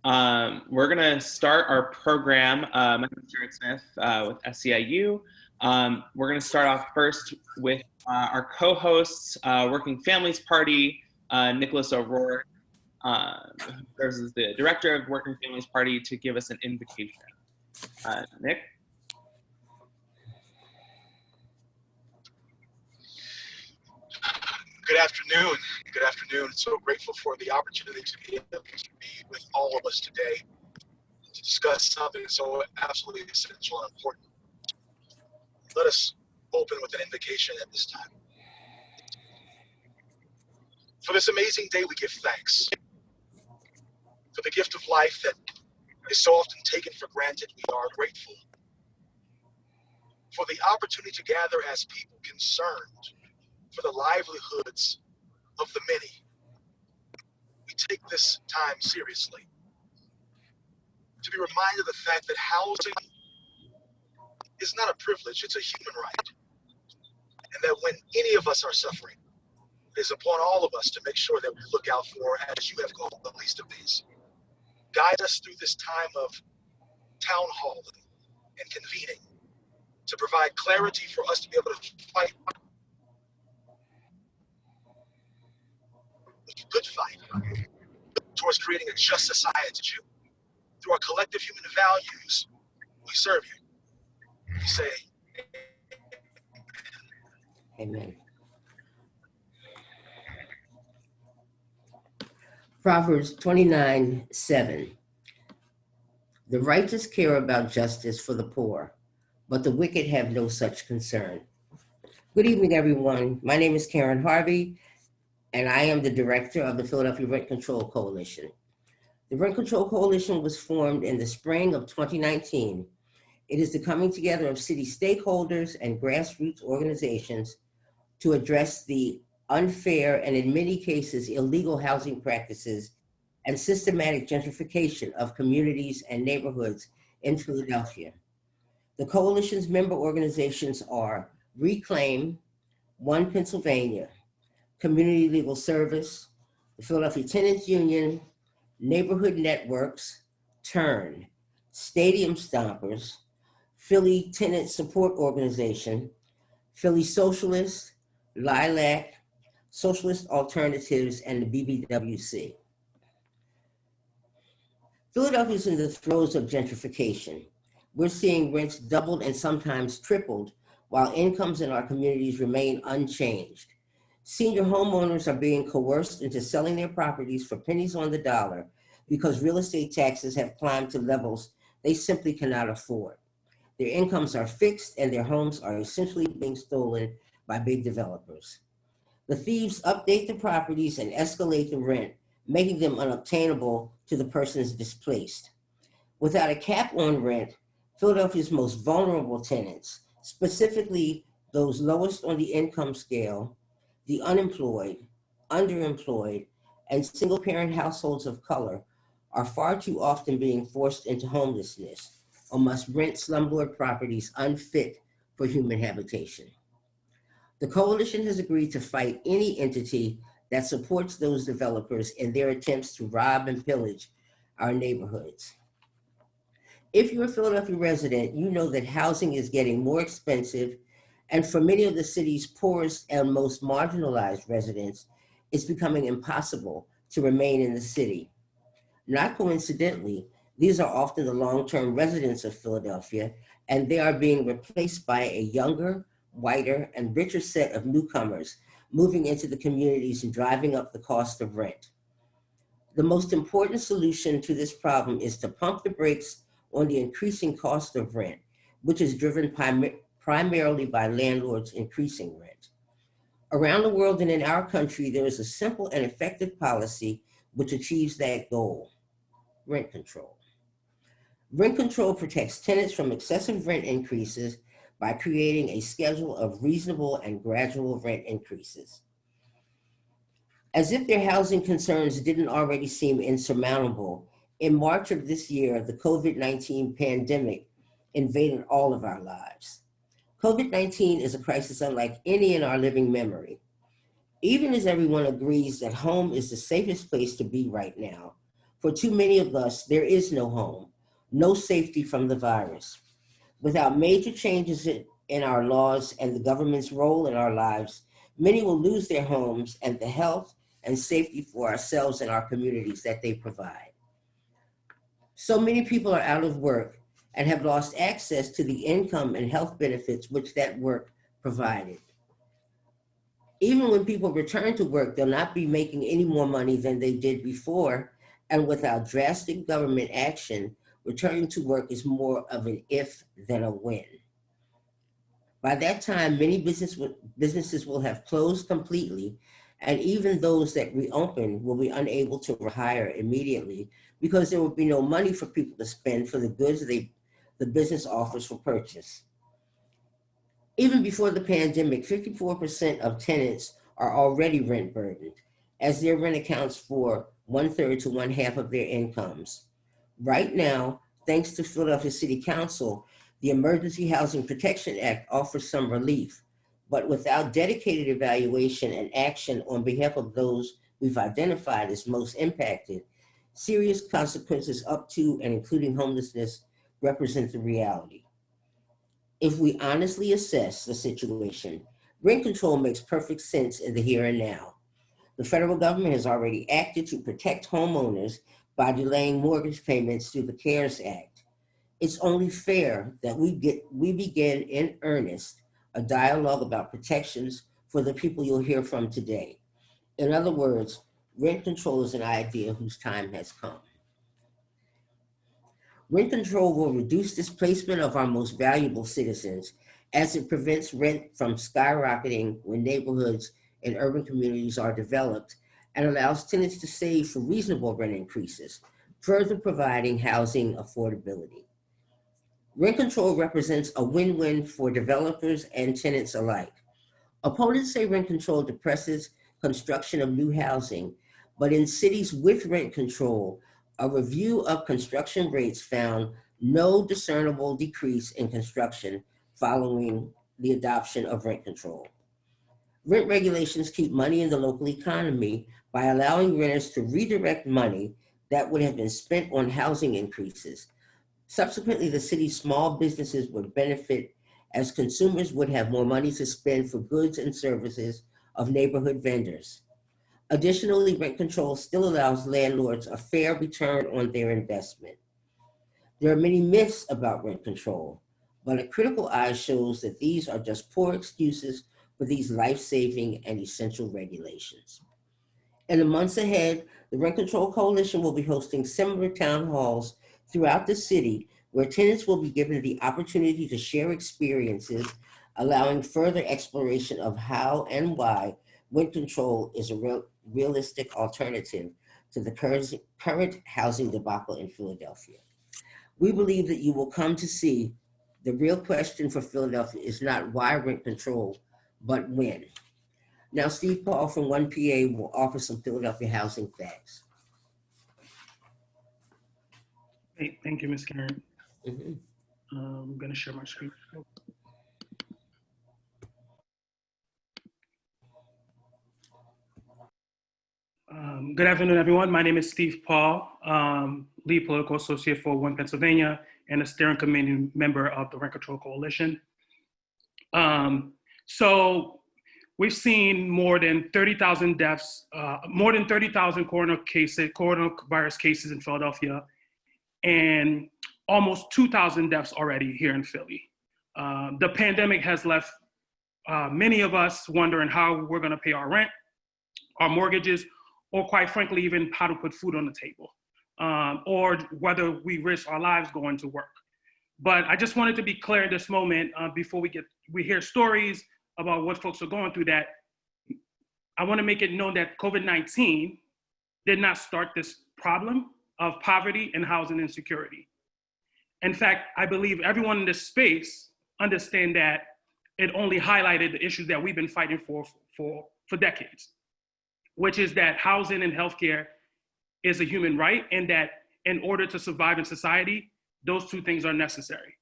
We're going to start our program. My name is Jared Smith with SEIU. We're going to start off first with our co-hosts, Working Families Party, Nicholas O'Rourke, who serves as the director of Working Families Party, to give us an invocation. Nick? Good afternoon. Good afternoon. So grateful for the opportunity to be able to be with all of us today to discuss something so absolutely essential and important. Let us open with an invocation at this time. For this amazing day, we give thanks. For the gift of life that is so often taken for granted, we are grateful. For the opportunity to gather as people concerned for the livelihoods of the many. We take this time seriously. To be reminded of the fact that housing is not a privilege, it's a human right. And that when any of us are suffering, it is upon all of us to make sure that we look out for, as you have called, the least of these. Guide us through this time of town hall and convening to provide clarity for us to be able to fight the good fight towards creating a just society. Through our collective human values, we serve you. We say, Amen. Proverbs 29:7. The righteous care about justice for the poor, but the wicked have no such concern. Good evening, everyone. My name is Karen Harvey, and I am the director of the Philadelphia Rent Control Coalition. The Rent Control Coalition was formed in the spring of 2019. It is the coming together of city stakeholders and grassroots organizations to address the unfair and, in many cases, illegal housing practices and systematic gentrification of communities and neighborhoods in Philadelphia. The coalition's member organizations are Reclaim, One Pennsylvania, Community Legal Service, the Philadelphia Tenants Union, Neighborhood Networks, Turn, Stadium Stompers, Philly Tenant Support Organization, Philly Socialist, Lilac, Socialist Alternatives, and the BBWC. Philadelphia is in the throes of gentrification. We're seeing rents doubled and sometimes tripled, while incomes in our communities remain unchanged. Senior homeowners are being coerced into selling their properties for pennies on the dollar because real estate taxes have climbed to levels they simply cannot afford. Their incomes are fixed and their homes are essentially being stolen by big developers. The thieves update the properties and escalate the rent, making them unobtainable to the persons displaced. Without a cap on rent, Philadelphia's most vulnerable tenants, specifically those lowest on the income scale, the unemployed, underemployed, and single-parent households of color, are far too often being forced into homelessness or must rent slumlord properties unfit for human habitation. The coalition has agreed to fight any entity that supports those developers in their attempts to rob and pillage our neighborhoods. If you're a Philadelphia resident, you know that housing is getting more expensive, and for many of the city's poorest and most marginalized residents, it's becoming impossible to remain in the city. Not coincidentally, these are often the long-term residents of Philadelphia, and they are being replaced by a younger, whiter, and richer set of newcomers moving into the communities and driving up the cost of rent. The most important solution to this problem is to pump the brakes on the increasing cost of rent, which is driven primarily by landlords increasing rent. Around the world and in our country, there is a simple and effective policy which achieves that goal: rent control. Rent control protects tenants from excessive rent increases by creating a schedule of reasonable and gradual rent increases. As if their housing concerns didn't already seem insurmountable, in March of this year, the COVID-19 pandemic invaded all of our lives. COVID-19 is a crisis unlike any in our living memory. Even as everyone agrees that home is the safest place to be right now, For too many of us, there is no home, no safety from the virus. Without major changes in our laws and the government's role in our lives, many will lose their homes and the health and safety for ourselves and our communities that they provide. So many people are out of work and have lost access to the income and health benefits which that work provided. Even when people return to work, they'll not be making any more money than they did before. And without drastic government action, returning to work is more of an if than a when. By that time, many businesses will have closed completely, and even those that reopen will be unable to hire immediately because there will be no money for people to spend for the goods the business offers for purchase. Even before the pandemic, 54% of tenants are already rent burdened, as their rent accounts for 1/3 to 1/2 of their incomes. Right now, thanks to Philadelphia City Council, the Emergency Housing Protection Act offers some relief, but without dedicated evaluation and action on behalf of those we've identified as most impacted, serious consequences up to and including homelessness represent the reality. If we honestly assess the situation, rent control makes perfect sense in the here and now. The federal government has already acted to protect homeowners by delaying mortgage payments through the CARES Act. It's only fair that we begin in earnest a dialogue about protections for the people you'll hear from today. In other words, rent control is an idea whose time has come. Rent control will reduce displacement of our most valuable citizens as it prevents rent from skyrocketing when neighborhoods and urban communities are developed and allows tenants to save for reasonable rent increases, further providing housing affordability. Rent control represents a win-win for developers and tenants alike. Opponents say rent control depresses construction of new housing, but in cities with rent control, a review of construction rates found no discernible decrease in construction following the adoption of rent control. Rent regulations keep money in the local economy by allowing renters to redirect money that would have been spent on housing increases. Subsequently, the city's small businesses would benefit as consumers would have more money to spend for goods and services of neighborhood vendors. Additionally, rent control still allows landlords a fair return on their investment. There are many myths about rent control, but a critical eye shows that these are just poor excuses for these life-saving and essential regulations. In the months ahead, the Rent Control Coalition will be hosting similar town halls throughout the city where tenants will be given the opportunity to share experiences, allowing further exploration of how and why rent control is a realistic alternative to the current housing debacle in Philadelphia. We believe that you will come to see the real question for Philadelphia is not why rent control, but when. Now, Steve Paul from 1PA will offer some Philadelphia housing facts. Hey, thank you, Ms. Karen. Mhm. I'm going to share my screen. Good afternoon, everyone. My name is Steve Paul, lead political associate for One Pennsylvania and a steering committee member of the Rent Control Coalition. So we've seen more than 30,000 deaths, more than 30,000 coronavirus cases in Philadelphia, and almost 2,000 deaths already here in Philly. The pandemic has left many of us wondering how we're gonna pay our rent, our mortgages, or quite frankly, even how to put food on the table, or whether we risk our lives going to work. But I just wanted to be clear in this moment before we hear stories about what folks are going through, that I wanna make it known that COVID-19 did not start this problem of poverty and housing insecurity. In fact, I believe everyone in this space understand that it only highlighted the issues that we've been fighting for decades, which is that housing and healthcare is a human right, and that in order to survive in society, those two things are necessary.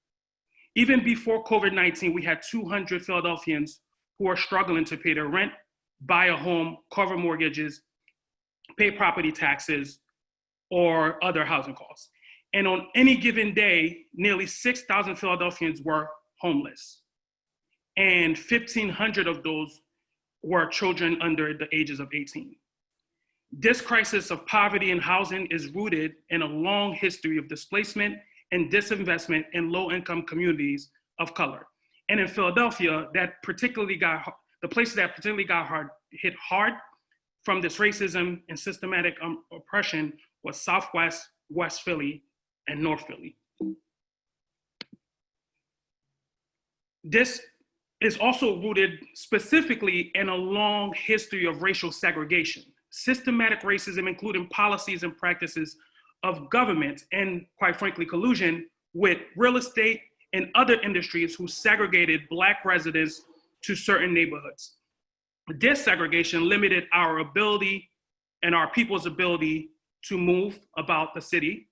Even before COVID-19, we had 200 Philadelphians who are struggling to pay their rent, buy a home, cover mortgages, pay property taxes, or other housing costs. And on any given day, nearly 6,000 Philadelphians were homeless. And 1,500 of those were children under the ages of 18. This crisis of poverty and housing is rooted in a long history of displacement and disinvestment in low-income communities of color. And in Philadelphia, the places that particularly got hit hard from this racism and systematic oppression was Southwest, West Philly, and North Philly. This is also rooted specifically in a long history of racial segregation, systematic racism, including policies and practices of government and, quite frankly, collusion with real estate and other industries who segregated Black residents to certain neighborhoods. This segregation limited our ability and our people's ability to move about the city,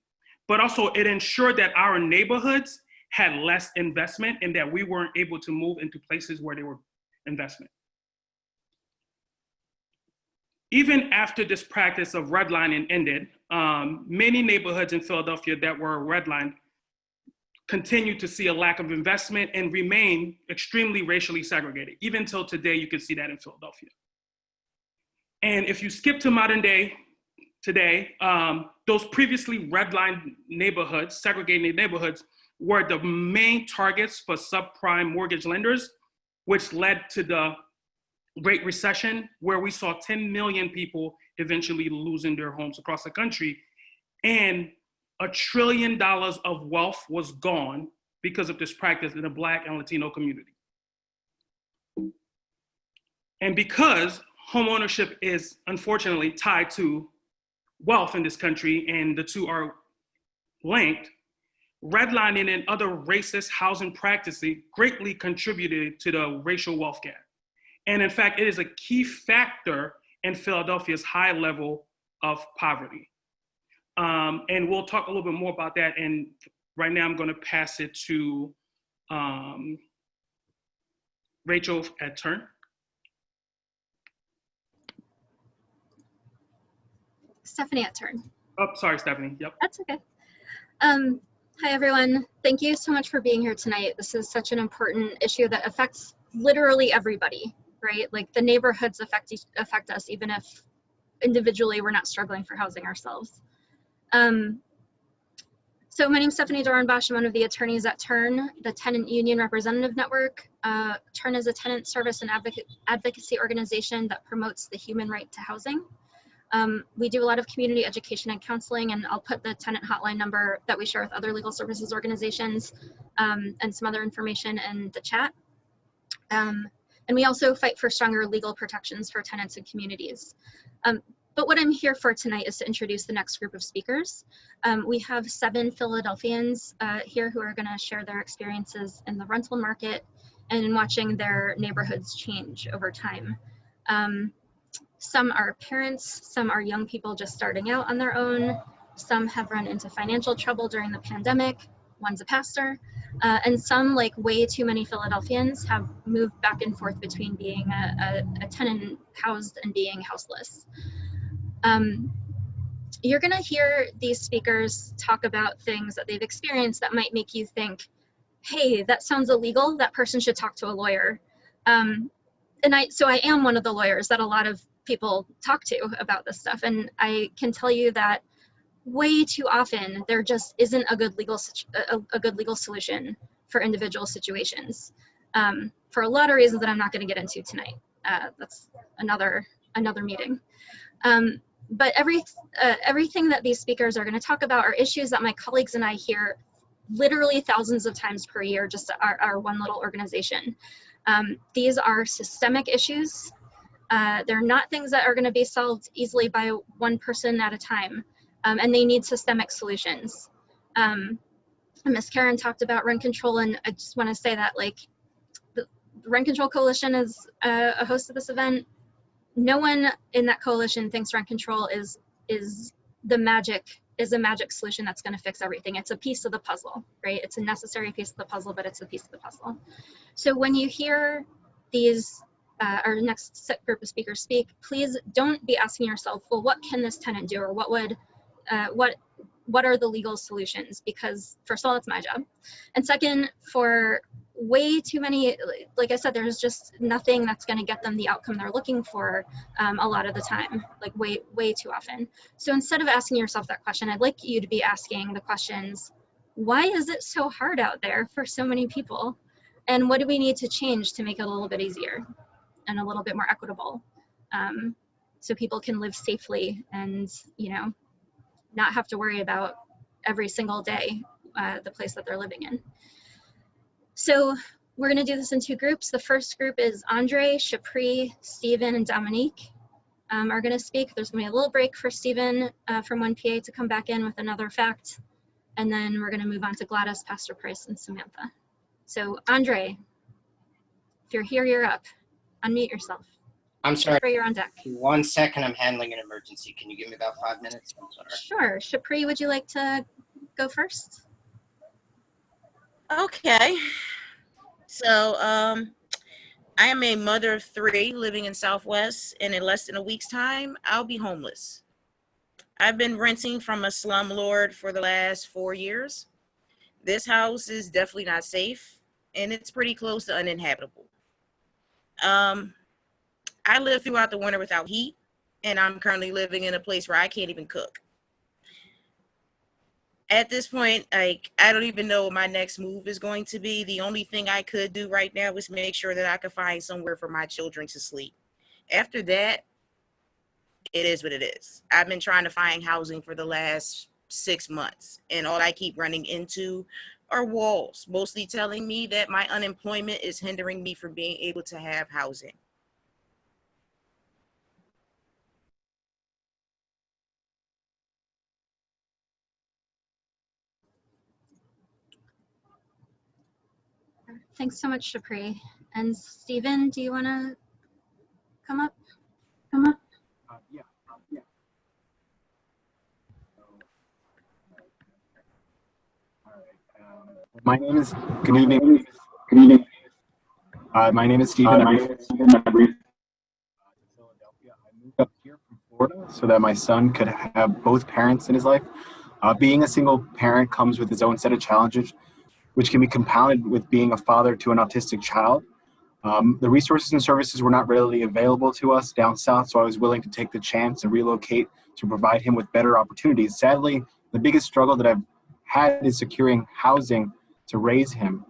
but also it ensured that our neighborhoods had less investment and that we weren't able to move into places where there were investment. Even after this practice of redlining ended, many neighborhoods in Philadelphia that were redlined continue to see a lack of investment and remain extremely racially segregated. Even till today, you can see that in Philadelphia. And if you skip to modern day, today, those previously redlined neighborhoods, segregated neighborhoods, were the main targets for subprime mortgage lenders, which led to the Great Recession, where we saw 10 million people eventually losing their homes across the country. And $1 trillion of wealth was gone because of this practice in the Black and Latino community. And because homeownership is unfortunately tied to wealth in this country, and the two are linked, redlining and other racist housing practices greatly contributed to the racial wealth gap. And in fact, it is a key factor in Philadelphia's high level of poverty. And we'll talk a little bit more about that. And right now I'm going to pass it to Rachel at Turn. Stephanie at Turn. Oh, sorry, Stephanie. Yep. That's okay. Hi, everyone. Thank you so much for being here tonight. This is such an important issue that affects literally everybody, right? Like the neighborhoods affect us, even if individually we're not struggling for housing ourselves. So my name is Stephanie Doran-Bosch. I'm one of the attorneys at Turn, the Tenant Union Representative Network. Turn is a tenant service and advocacy organization that promotes the human right to housing. We do a lot of community education and counseling, and I'll put the tenant hotline number that we share with other legal services organizations and some other information in the chat. And we also fight for stronger legal protections for tenants and communities. But what I'm here for tonight is to introduce the next group of speakers. We have 7 Philadelphians here who are going to share their experiences in the rental market and in watching their neighborhoods change over time. Some are parents, some are young people just starting out on their own, some have run into financial trouble during the pandemic, one's a pastor, and some, like way too many Philadelphians, have moved back and forth between being a tenant housed and being houseless. You're gonna hear these speakers talk about things that they've experienced that might make you think, hey, that sounds illegal, that person should talk to a lawyer. So I am one of the lawyers that a lot of people talk to about this stuff, and I can tell you that way too often there just isn't a good legal solution for individual situations, for a lot of reasons that I'm not going to get into tonight. That's another meeting. But everything that these speakers are going to talk about are issues that my colleagues and I hear literally thousands of times per year, just our one little organization. These are systemic issues. They're not things that are going to be solved easily by one person at a time, and they need systemic solutions. Ms. Karen talked about rent control, and I just want to say that, like, the Rent Control Coalition is a host of this event. No one in that coalition thinks rent control is a magic solution that's going to fix everything. It's a piece of the puzzle, right? It's a necessary piece of the puzzle, but it's a piece of the puzzle. So when you hear these our next group of speakers speak, please don't be asking yourself, well, what can this tenant do, or what would what are the legal solutions? Because first of all, that's my job. And second, for way too many, like I said, there's just nothing that's going to get them the outcome they're looking for a lot of the time, like way too often. So instead of asking yourself that question, I'd like you to be asking the questions, why is it so hard out there for so many people? And what do we need to change to make it a little bit easier and a little bit more equitable, so people can live safely and, you know, not have to worry about every single day the place that they're living in. So we're going to do this in two groups. The first group is Andre, Shapri, Stephen, and Dominique are going to speak. There's going to be a little break for Stephen from 1PA to come back in with another fact. And then we're going to move on to Gladys, Pastor Price, and Samantha. So Andre, if you're here, you're up. Unmute yourself. I'm sorry. Shapri, you're on deck. 1 second, I'm handling an emergency. Can you give me about 5 minutes? I'm sorry. Sure. Shapri, would you like to go first? Okay. So I am a mother of 3 living in Southwest, and in less than a week's time, I'll be homeless. I've been renting from a slumlord for the last 4 years. This house is definitely not safe, and it's pretty close to uninhabitable. I live throughout the winter without heat, and I'm currently living in a place where I can't even cook. At this point, like, I don't even know what my next move is going to be. The only thing I could do right now is make sure that I could find somewhere for my children to sleep. After that, it is what it is. I've been trying to find housing for the last 6 months, and all I keep running into are walls, mostly telling me that my unemployment is hindering me from being able to have housing. Thanks so much, Shapri. And Stephen, do you want to come up? Yeah. All right. My name is. Good evening. My name is Stephen. I'm from Philadelphia. I moved up here from Florida so that my son could have both parents in his life. Being a single parent comes with its own set of challenges, which can be compounded with being a father to an autistic child. The resources and services were not readily available to us down south, so I was willing to take the chance and relocate to provide him with better opportunities. Sadly, the biggest struggle that I've had is securing housing to raise him.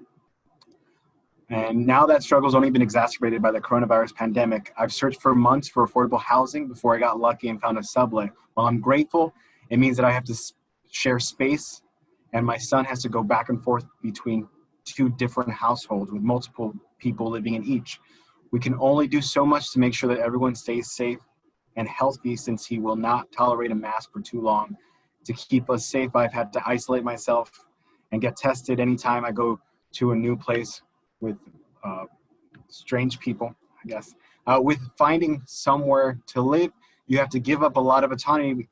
And now that struggle's only been exacerbated by the coronavirus pandemic. I've searched for months for affordable housing before I got lucky and found a sublet. While I'm grateful, it means that I have to share space, and my son has to go back and forth between 2 different households with multiple people living in each. We can only do so much to make sure that everyone stays safe and healthy, since he will not tolerate a mask for too long. To keep us safe, I've had to isolate myself and get tested anytime I go to a new place with strange people, I guess. With finding somewhere to live, you have to give up a lot of autonomy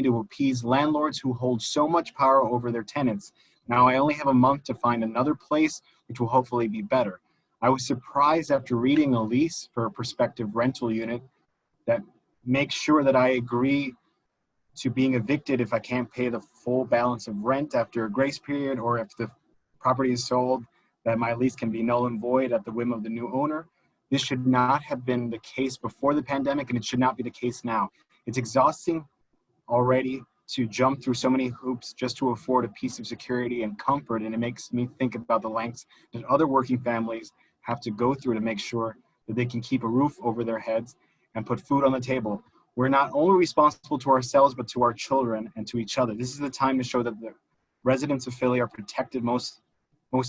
to appease landlords who hold so much power over their tenants. Now I only have a month to find another place, which will hopefully be better. I was surprised after reading a lease for a prospective rental unit that makes sure that I agree to being evicted if I can't pay the full balance of rent after a grace period, or if the property is sold, that my lease can be null and void at the whim of the new owner. This should not have been the case before the pandemic, and it should not be the case now. It's exhausting already to jump through so many hoops just to afford a piece of security and comfort, and it makes me think about the lengths that other working families have to go through to make sure that they can keep a roof over their heads and put food on the table. We're not only responsible to ourselves, but to our children and to each other. This is the time to show that the residents of Philly are protected most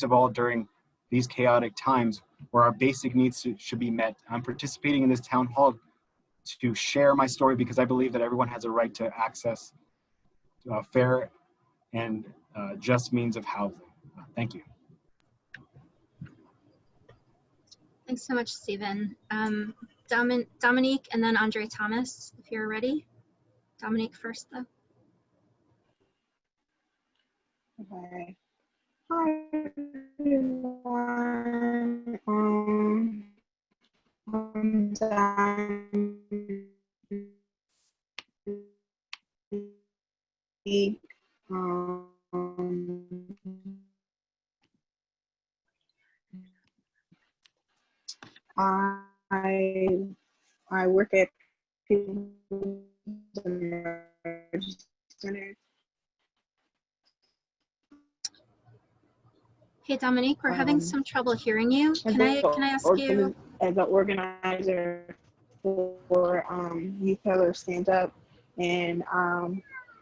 of all during these chaotic times where our basic needs should be met. I'm participating in this town hall to share my story because I believe that everyone has a right to access fair and just means of housing. Thank you. Thanks so much, Stephen. Dominique and then Andre Thomas, if you're ready. Dominique first, though. Okay. Hi, everyone. I'm I work at People's Emergency Center. Hey, Dominique, we're having some trouble hearing you. Can I ask you? As an organizer for Youth Pillars Stand Up, and I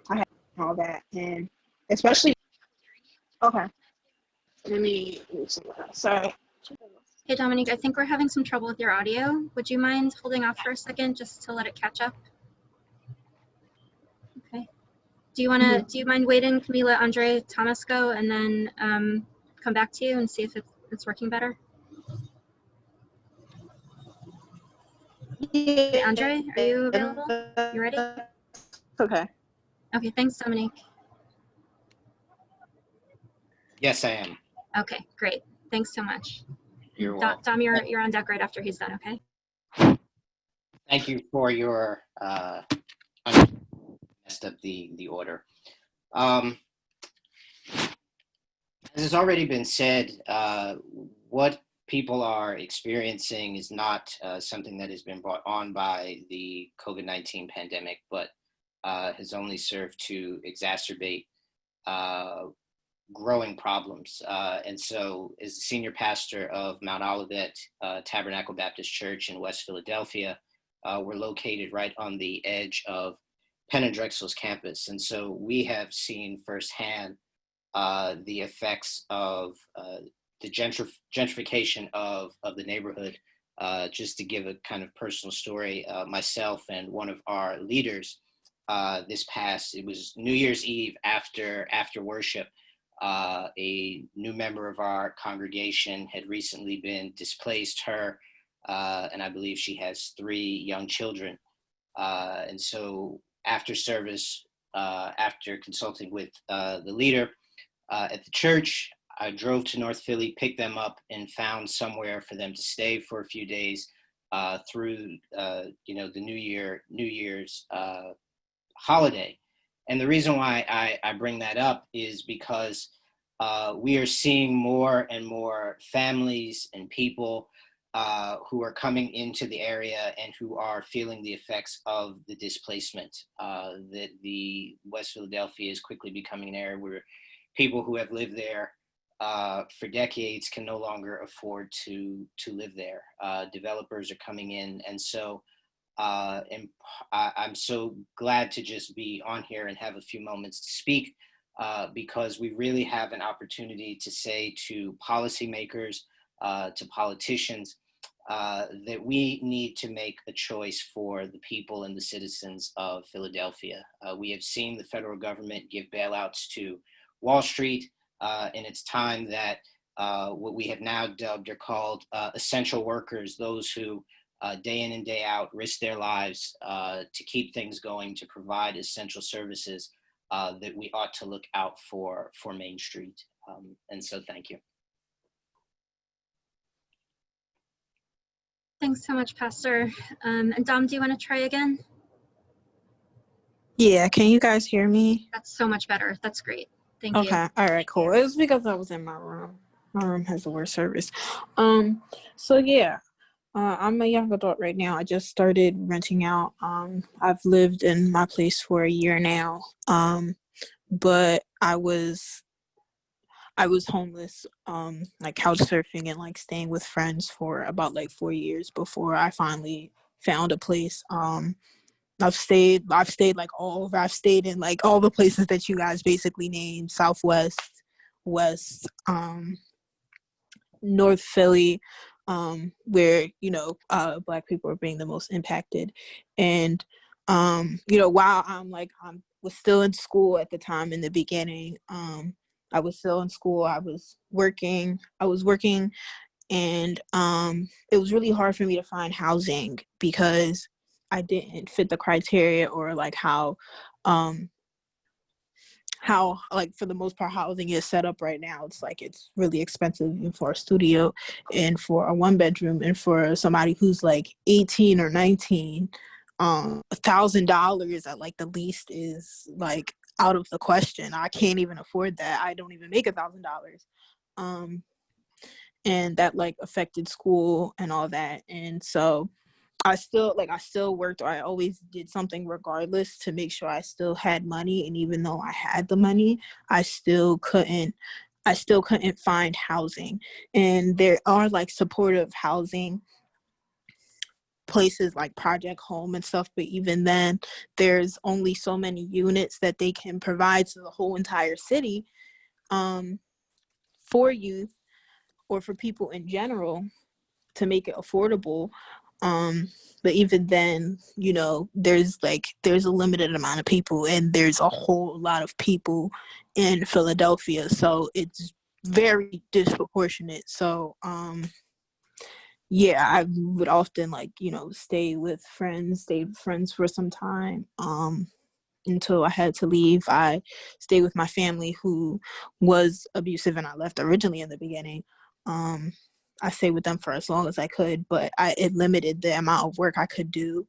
have all that, and especially, okay, let me move somewhere else. Sorry. Hey, Dominique, I think we're having some trouble with your audio. Would you mind holding off for a second just to let it catch up? Okay. Do you mind waiting? Can we let Andre Thomas go and then come back to you and see if it's working better? Hey, Andre, are you available? You ready? Okay. Okay, thanks, Dominique. Yes, I am. Okay, great. Thanks so much. You're welcome. Dom, you're on deck right after he's done, okay? Thank you for your messed up the order. As has already been said, what people are experiencing is not something that has been brought on by the COVID-19 pandemic, but has only served to exacerbate growing problems. And so as the senior pastor of Mount Olivet Tabernacle Baptist Church in West Philadelphia, we're located right on the edge of Penn and Drexel's campus. And so we have seen firsthand the effects of the gentrification of the neighborhood. Just to give a kind of personal story, myself and one of our leaders it was New Year's Eve after worship, a new member of our congregation had recently been displaced, and I believe she has 3 young children. And so after service, after consulting with the leader at the church, I drove to North Philly, picked them up, and found somewhere for them to stay for a few days through the New Year's holiday. And the reason why I bring that up is because we are seeing more and more families and people who are coming into the area and who are feeling the effects of the displacement. That the West Philadelphia is quickly becoming an area where people who have lived there for decades can no longer afford to live there. Developers are coming in, and so and I'm so glad to just be on here and have a few moments to speak because we really have an opportunity to say to policymakers, to politicians, that we need to make a choice for the people and the citizens of Philadelphia. We have seen the federal government give bailouts to Wall Street, and it's time that what we have now dubbed are called essential workers, those who day in and day out risk their lives to keep things going, to provide essential services, that we ought to look out for Main Street. And so thank you. Thanks so much, Pastor. And Dom, do you want to try again? Yeah, can you guys hear me? That's so much better. That's great. Thank you. Okay, all right, cool. It was because I was in my room. My room has the worst service. So yeah, I'm a young adult right now. I just started renting out. I've lived in my place for a year now. But I was homeless, like couch surfing and like staying with friends for about like 4 years before I finally found a place. I've stayed like all over. I've stayed in like all the places that you guys basically named: Southwest, West, North Philly, where Black people are being the most impacted. And while I was still in school at the time in the beginning, I was still in school. I was working, and it was really hard for me to find housing because I didn't fit the criteria, or like how like for the most part housing is set up right now. It's like it's really expensive even for a studio and for a 1-bedroom, and for somebody who's like 18 or 19, $1,000 at like the least is like out of the question. I can't even afford that. I don't even make $1,000. and that like affected school and all that. And so I still worked, or I always did something regardless to make sure I still had money. And even though I had the money, I still couldn't find housing. And there are like supportive housing places like Project Home and stuff, but even then there's only so many units that they can provide to the whole entire city for youth or for people in general to make it affordable. But even then, you know, there's a limited amount of people, and there's a whole lot of people in Philadelphia, so it's very disproportionate. So yeah, I would often stay with friends for some time until I had to leave. I stayed with my family who was abusive, and I left originally in the beginning. I stayed with them for as long as I could, but it limited the amount of work I could do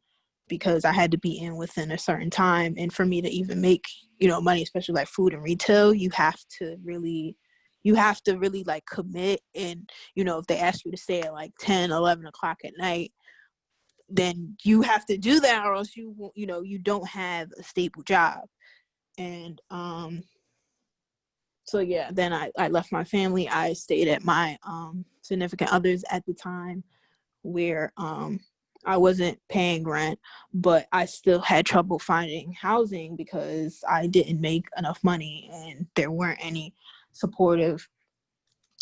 because I had to be in within a certain time. And for me to even make, money, especially like food and retail, you have to really like commit. And, if they ask you to stay at like 10, 11 o'clock at night, then you have to do that, or else you don't have a stable job. And, so yeah, then I left my family. I stayed at my significant others at the time, where I wasn't paying rent, but I still had trouble finding housing because I didn't make enough money, and there weren't any supportive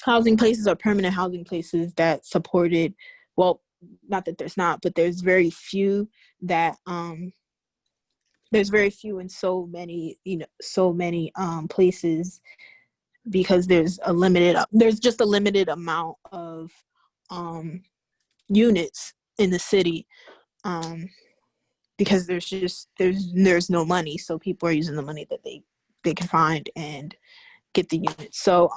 housing places or permanent housing places that supported, well, not that there's not, but there's very few that there's very few in so many places, because there's just a limited amount of units in the city, because there's no money, so people are using the money that they can find and get the units. So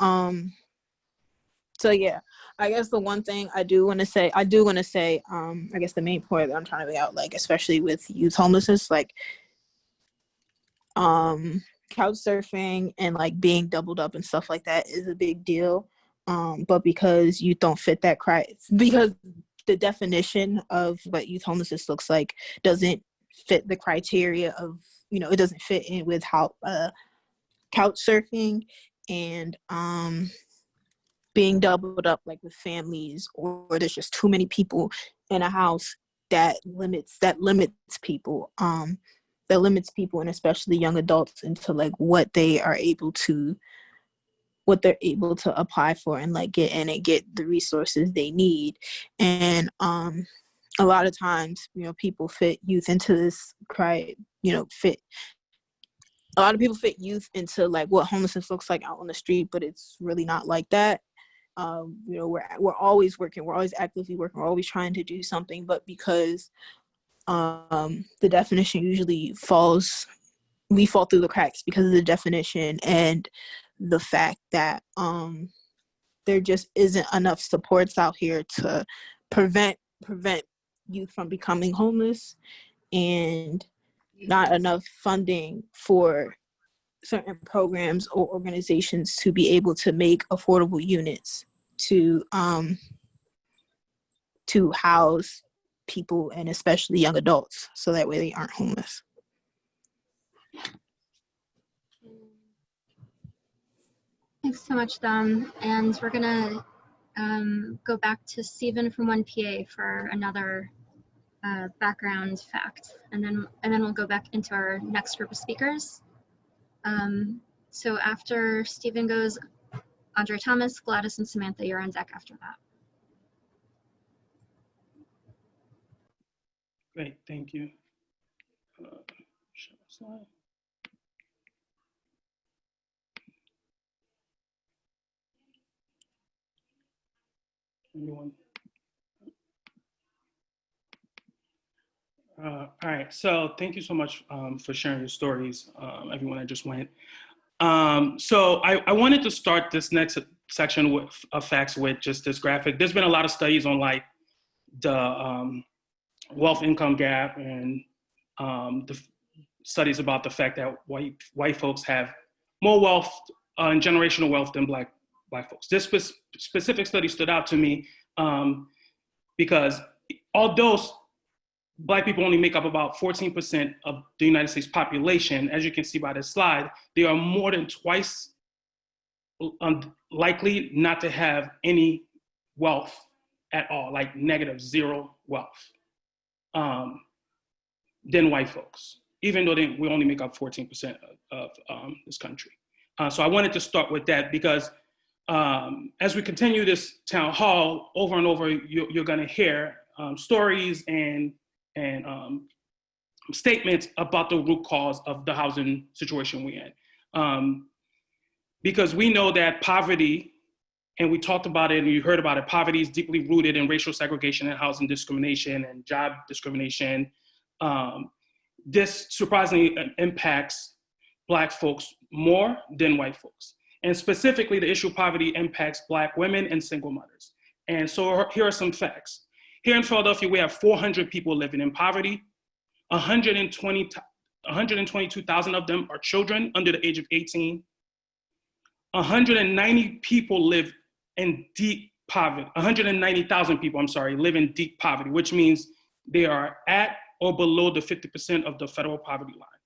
yeah, I guess the one thing I want to say, I guess the main point that I'm trying to make out, like especially with youth homelessness, like couch surfing and like being doubled up and stuff like that is a big deal. But because you don't fit that because the definition of what youth homelessness looks like doesn't fit the criteria of, it doesn't fit in with how couch surfing and being doubled up like with families, or there's just too many people in a house, that limits people. That limits people, and especially young adults, into like what they're able to apply for and like get in and get the resources they need. And a lot of times, people fit youth into this a lot of people fit youth into like what homelessness looks like out on the street, but it's really not like that. We're always working, we're always actively working, we're always trying to do something, but because the definition usually we fall through the cracks because of the definition and the fact that there just isn't enough supports out here to prevent youth from becoming homeless, and not enough funding for certain programs or organizations to be able to make affordable units to house people, and especially young adults, so that way they aren't homeless. Thanks so much, Dom. And we're gonna go back to Stephen from 1PA for another background fact, and then we'll go back into our next group of speakers. So after Stephen goes, Andre Thomas, Gladys, and Samantha, you're on deck after that. Great, thank you. Share my slide. Anyone? All right, so thank you so much for sharing your stories, everyone that just went. So I wanted to start this next section of facts with just this graphic. There's been a lot of studies on like the wealth income gap, and the studies about the fact that white folks have more wealth and generational wealth than black Black folks. This specific study stood out to me because although Black people only make up about 14% of the United States population, as you can see by this slide, they are more than twice likely not to have any wealth at all, like negative zero wealth, than white folks, even though we only make up 14% of this country. So I wanted to start with that because as we continue this town hall, over and over, you're gonna hear stories and statements about the root cause of the housing situation we're in. Because we know that poverty, and we talked about it and you heard about it, poverty is deeply rooted in racial segregation and housing discrimination and job discrimination. This surprisingly impacts Black folks more than white folks. And specifically, the issue of poverty impacts Black women and single mothers. And so here are some facts. Here in Philadelphia, we have 400 people living in poverty. 122,000 of them are children under the age of 18. 190 people live in deep poverty. 190,000 people, live in deep poverty, which means they are at or below the 50% of the federal poverty line.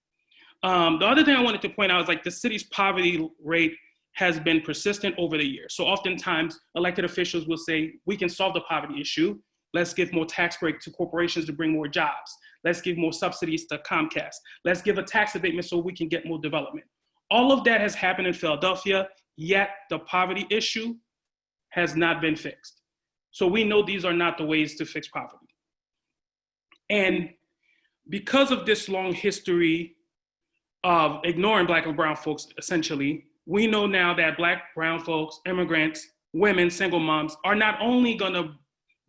The other thing I wanted to point out is like the city's poverty rate has been persistent over the years. So oftentimes elected officials will say, we can solve the poverty issue. Let's give more tax break to corporations to bring more jobs. Let's give more subsidies to Comcast. Let's give a tax abatement so we can get more development. All of that has happened in Philadelphia, yet the poverty issue has not been fixed. So we know these are not the ways to fix poverty. And because of this long history of ignoring Black and brown folks, essentially, we know now that Black, brown folks, immigrants, women, single moms are not only gonna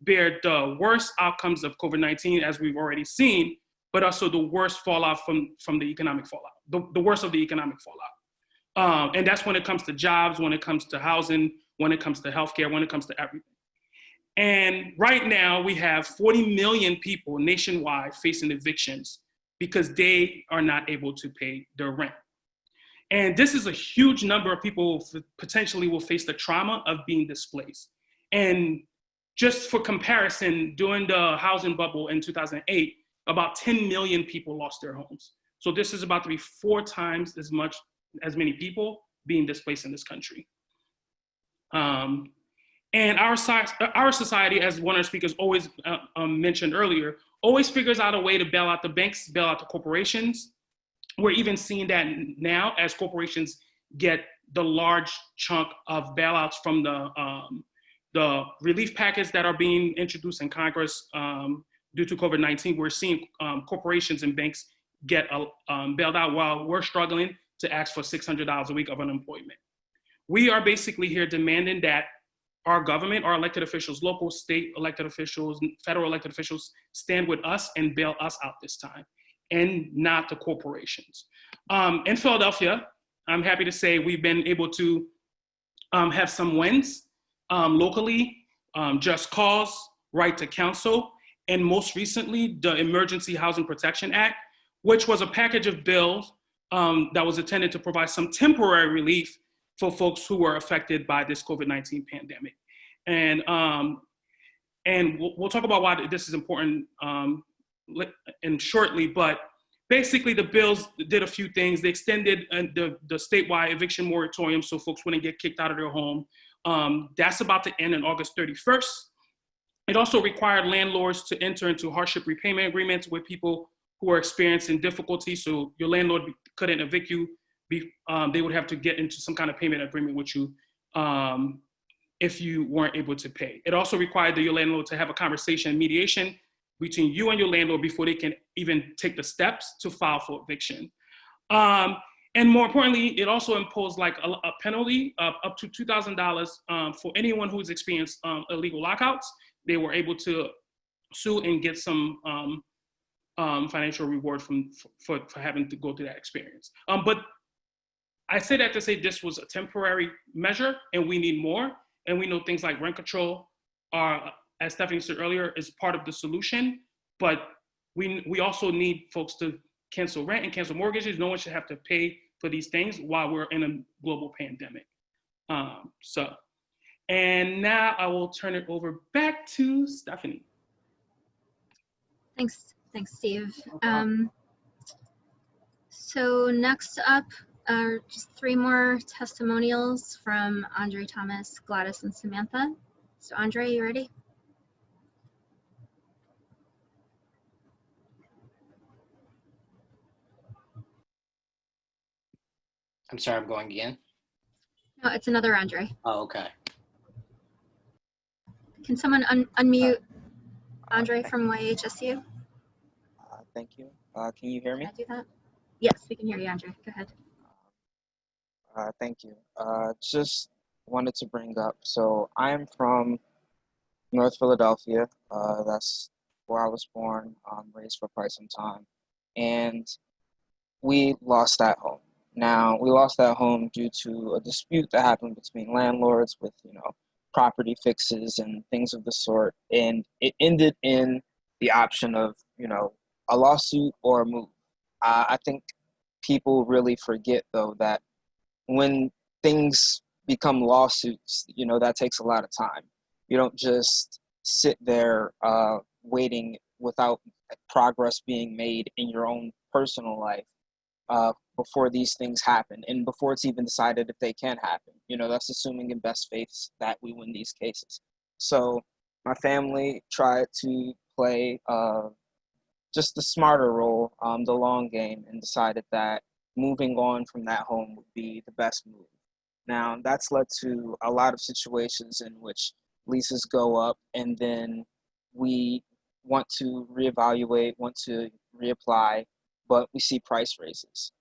bear the worst outcomes of COVID-19, as we've already seen, but also the worst fallout from the economic fallout, the worst of the economic fallout. And that's when it comes to jobs, when it comes to housing, when it comes to healthcare, when it comes to everything. And right now we have 40 million people nationwide facing evictions because they are not able to pay their rent. And this is a huge number of people who potentially will face the trauma of being displaced. And just for comparison, during the housing bubble in 2008, about 10 million people lost their homes. So this is about to be 4 times as many people being displaced in this country. And our society, as one of the speakers always mentioned earlier, always figures out a way to bail out the banks, bail out the corporations. We're even seeing that now as corporations get the large chunk of bailouts from the relief packets that are being introduced in Congress due to COVID-19. We're seeing corporations and banks get bailed out while we're struggling to ask for $600 a week of unemployment. We are basically here demanding that our government, our elected officials, local, state elected officials, federal elected officials stand with us and bail us out this time, and not the corporations. In Philadelphia, I'm happy to say we've been able to have some wins locally, Just Cause, Right to Counsel, and most recently, the Emergency Housing Protection Act, which was a package of bills that was intended to provide some temporary relief for folks who were affected by this COVID-19 pandemic. And we'll talk about why this is important and shortly, but basically the bills did a few things. They extended the statewide eviction moratorium so folks wouldn't get kicked out of their home. That's about to end on August 31st. It also required landlords to enter into hardship repayment agreements with people who are experiencing difficulty. So your landlord couldn't evict you. They would have to get into some kind of payment agreement with you if you weren't able to pay. It also required your landlord to have a conversation, mediation between you and your landlord before they can even take the steps to file for eviction. And more importantly, it also imposed like a penalty of up to $2,000 for anyone who's experienced illegal lockouts. They were able to sue and get some financial reward for having to go through that experience. But I say that to say this was a temporary measure and we need more. And we know things like rent control are, as Stephanie said earlier, is part of the solution. But we also need folks to cancel rent and cancel mortgages. No one should have to pay for these things while we're in a global pandemic. So And now I will turn it over back to Stephanie. Thanks, Steve. So next up are just 3 more testimonials from Andre, Thomas, Gladys, and Samantha. So Andre, you ready? I'm sorry, I'm going again. No, it's another Andre. Oh, okay. Can someone unmute Andre from YHSU? Thank you. Can you hear me? Can I do that? Yes, we can hear you, Andre. Go ahead. Thank you. Just wanted to bring up, so I'm from North Philadelphia. That's where I was born, raised for quite some time. And we lost that home. Now, we lost that home due to a dispute that happened between landlords with, property fixes and things of the sort. And it ended in the option of, a lawsuit or a move. I think people really forget, though, that when things become lawsuits, that takes a lot of time. You don't just sit there waiting without progress being made in your own personal life before these things happen and before it's even decided if they can happen. That's assuming in best faith that we win these cases. So my family tried to play just the smarter role, the long game, and decided that moving on from that home would be the best move. Now, that's led to a lot of situations in which leases go up and then we want to reevaluate, want to reapply, but we see price raises.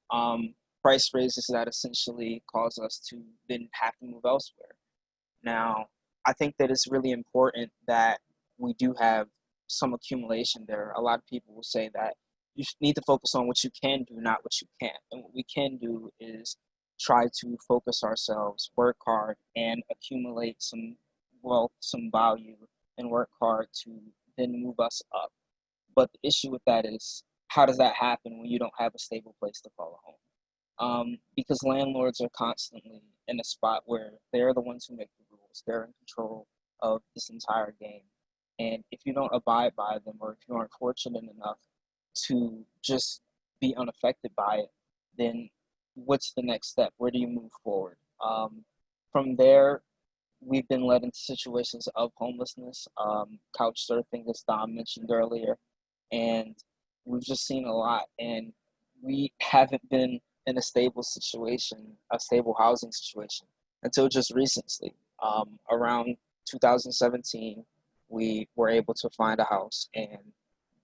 Price raises that essentially cause us to then have to move elsewhere. Now, I think that it's really important that we do have some accumulation there. A lot of people will say that you need to focus on what you can do, not what you can't. And what we can do is try to focus ourselves, work hard, and accumulate some wealth, some value, and work hard to then move us up. But the issue with that is, how does that happen when you don't have a stable place to call a home? Because landlords are constantly in a spot where they're the ones who make the rules. They're in control of this entire game. And if you don't abide by them, or if you aren't fortunate enough to just be unaffected by it, then what's the next step? Where do you move forward? From there, we've been led into situations of homelessness, couch surfing, as Dom mentioned earlier, and we've just seen a lot. And we haven't been in a stable situation, a stable housing situation, until just recently. Around 2017, we were able to find a house, and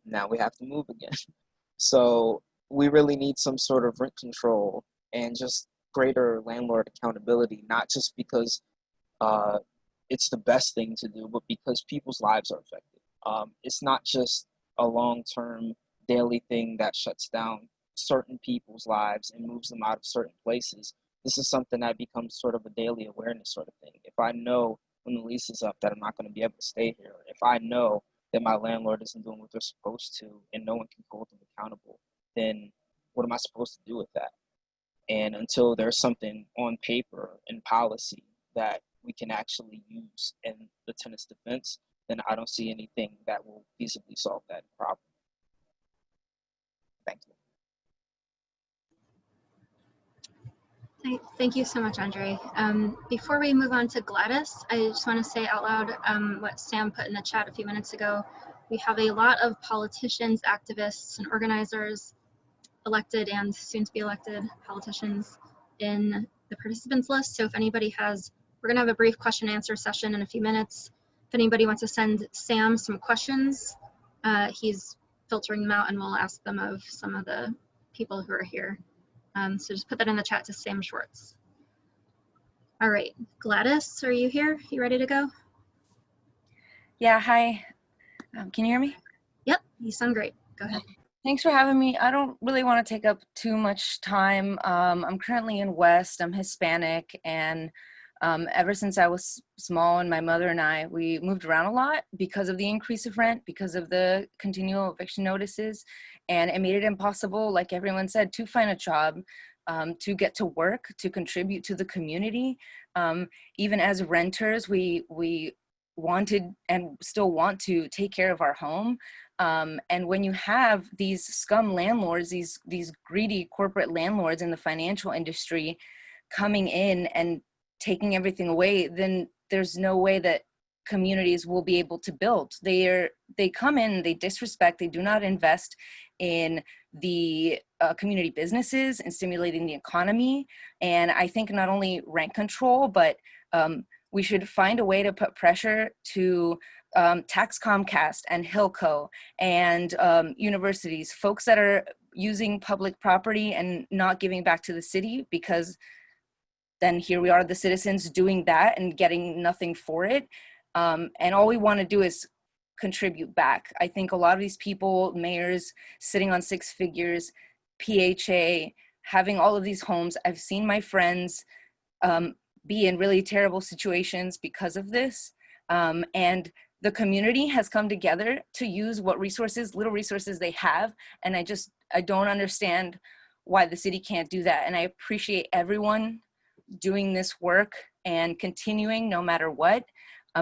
now we have to move again. So we really need some sort of rent control and just greater landlord accountability, not just because it's the best thing to do, but because people's lives are affected. It's not just a long-term daily thing that shuts down certain people's lives and moves them out of certain places. This is something that becomes sort of a daily awareness sort of thing. If I know when the lease is up that I'm not going to be able to stay here, if I know that my landlord isn't doing what they're supposed to and no one can hold them accountable, then what am I supposed to do with that? And until there's something on paper and policy that we can actually use in the tenant's defense, then I don't see anything that will feasibly solve that problem. Thank you. Thank you so much, Andre. Before we move on to Gladys, I just want to say out loud what Sam put in the chat a few minutes ago. We have a lot of politicians, activists, and organizers, elected and soon to be elected politicians in the participants list. So if anybody has, we're going to have a brief question and answer session in a few minutes. If anybody wants to send Sam some questions, he's filtering them out and we'll ask them of some of the people who are here. So just put that in the chat to Sam Schwartz. All right, Gladys, are you here? You ready to go? Yeah, hi. Can you hear me? Yep, you sound great. Go ahead. Thanks for having me. I don't really want to take up too much time. I'm currently in West. I'm Hispanic, and ever since I was small, and my mother and I, we moved around a lot because of the increase of rent, because of the continual eviction notices, and it made it impossible, like everyone said, to find a job. to get to work, to contribute to the community. Even as renters, we wanted and still want to take care of our home. And when you have these scum landlords, these greedy corporate landlords in the financial industry coming in and taking everything away, then there's no way that communities will be able to build. They come in, they disrespect, they do not invest in the community businesses and stimulating the economy. And I think not only rent control, but we should find a way to put pressure to tax Comcast and Hilco and universities, folks that are using public property and not giving back to the city, because then here we are, the citizens doing that and getting nothing for it. And all we want to do is contribute back. I think a lot of these people, mayors sitting on 6 figures, PHA, having all of these homes, I've seen my friends be in really terrible situations because of this. And the community has come together to use what little resources they have. And I don't understand why the city can't do that. And I appreciate everyone doing this work and continuing no matter what,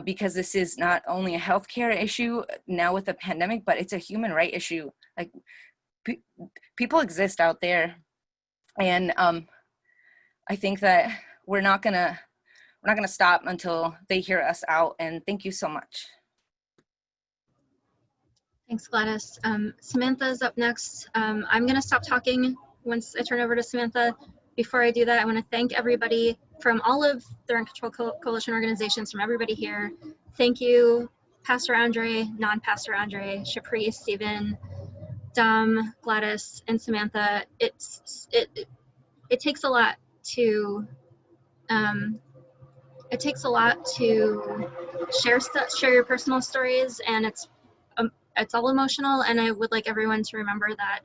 because this is not only a healthcare issue now with the pandemic, but it's a human right issue. Like people exist out there. And I think that we're not gonna stop until they hear us out. And thank you so much. Thanks, Gladys. Samantha's up next. I'm gonna stop talking once I turn over to Samantha. Before I do that, I want to thank everybody from all of the Rent Control Coalition organizations, from everybody here. Thank you, Pastor Andre, non-Pastor Andre, Shapri, Stephen, Dom, Gladys, and Samantha. It takes a lot to share your personal stories, and it's all emotional. And I would like everyone to remember that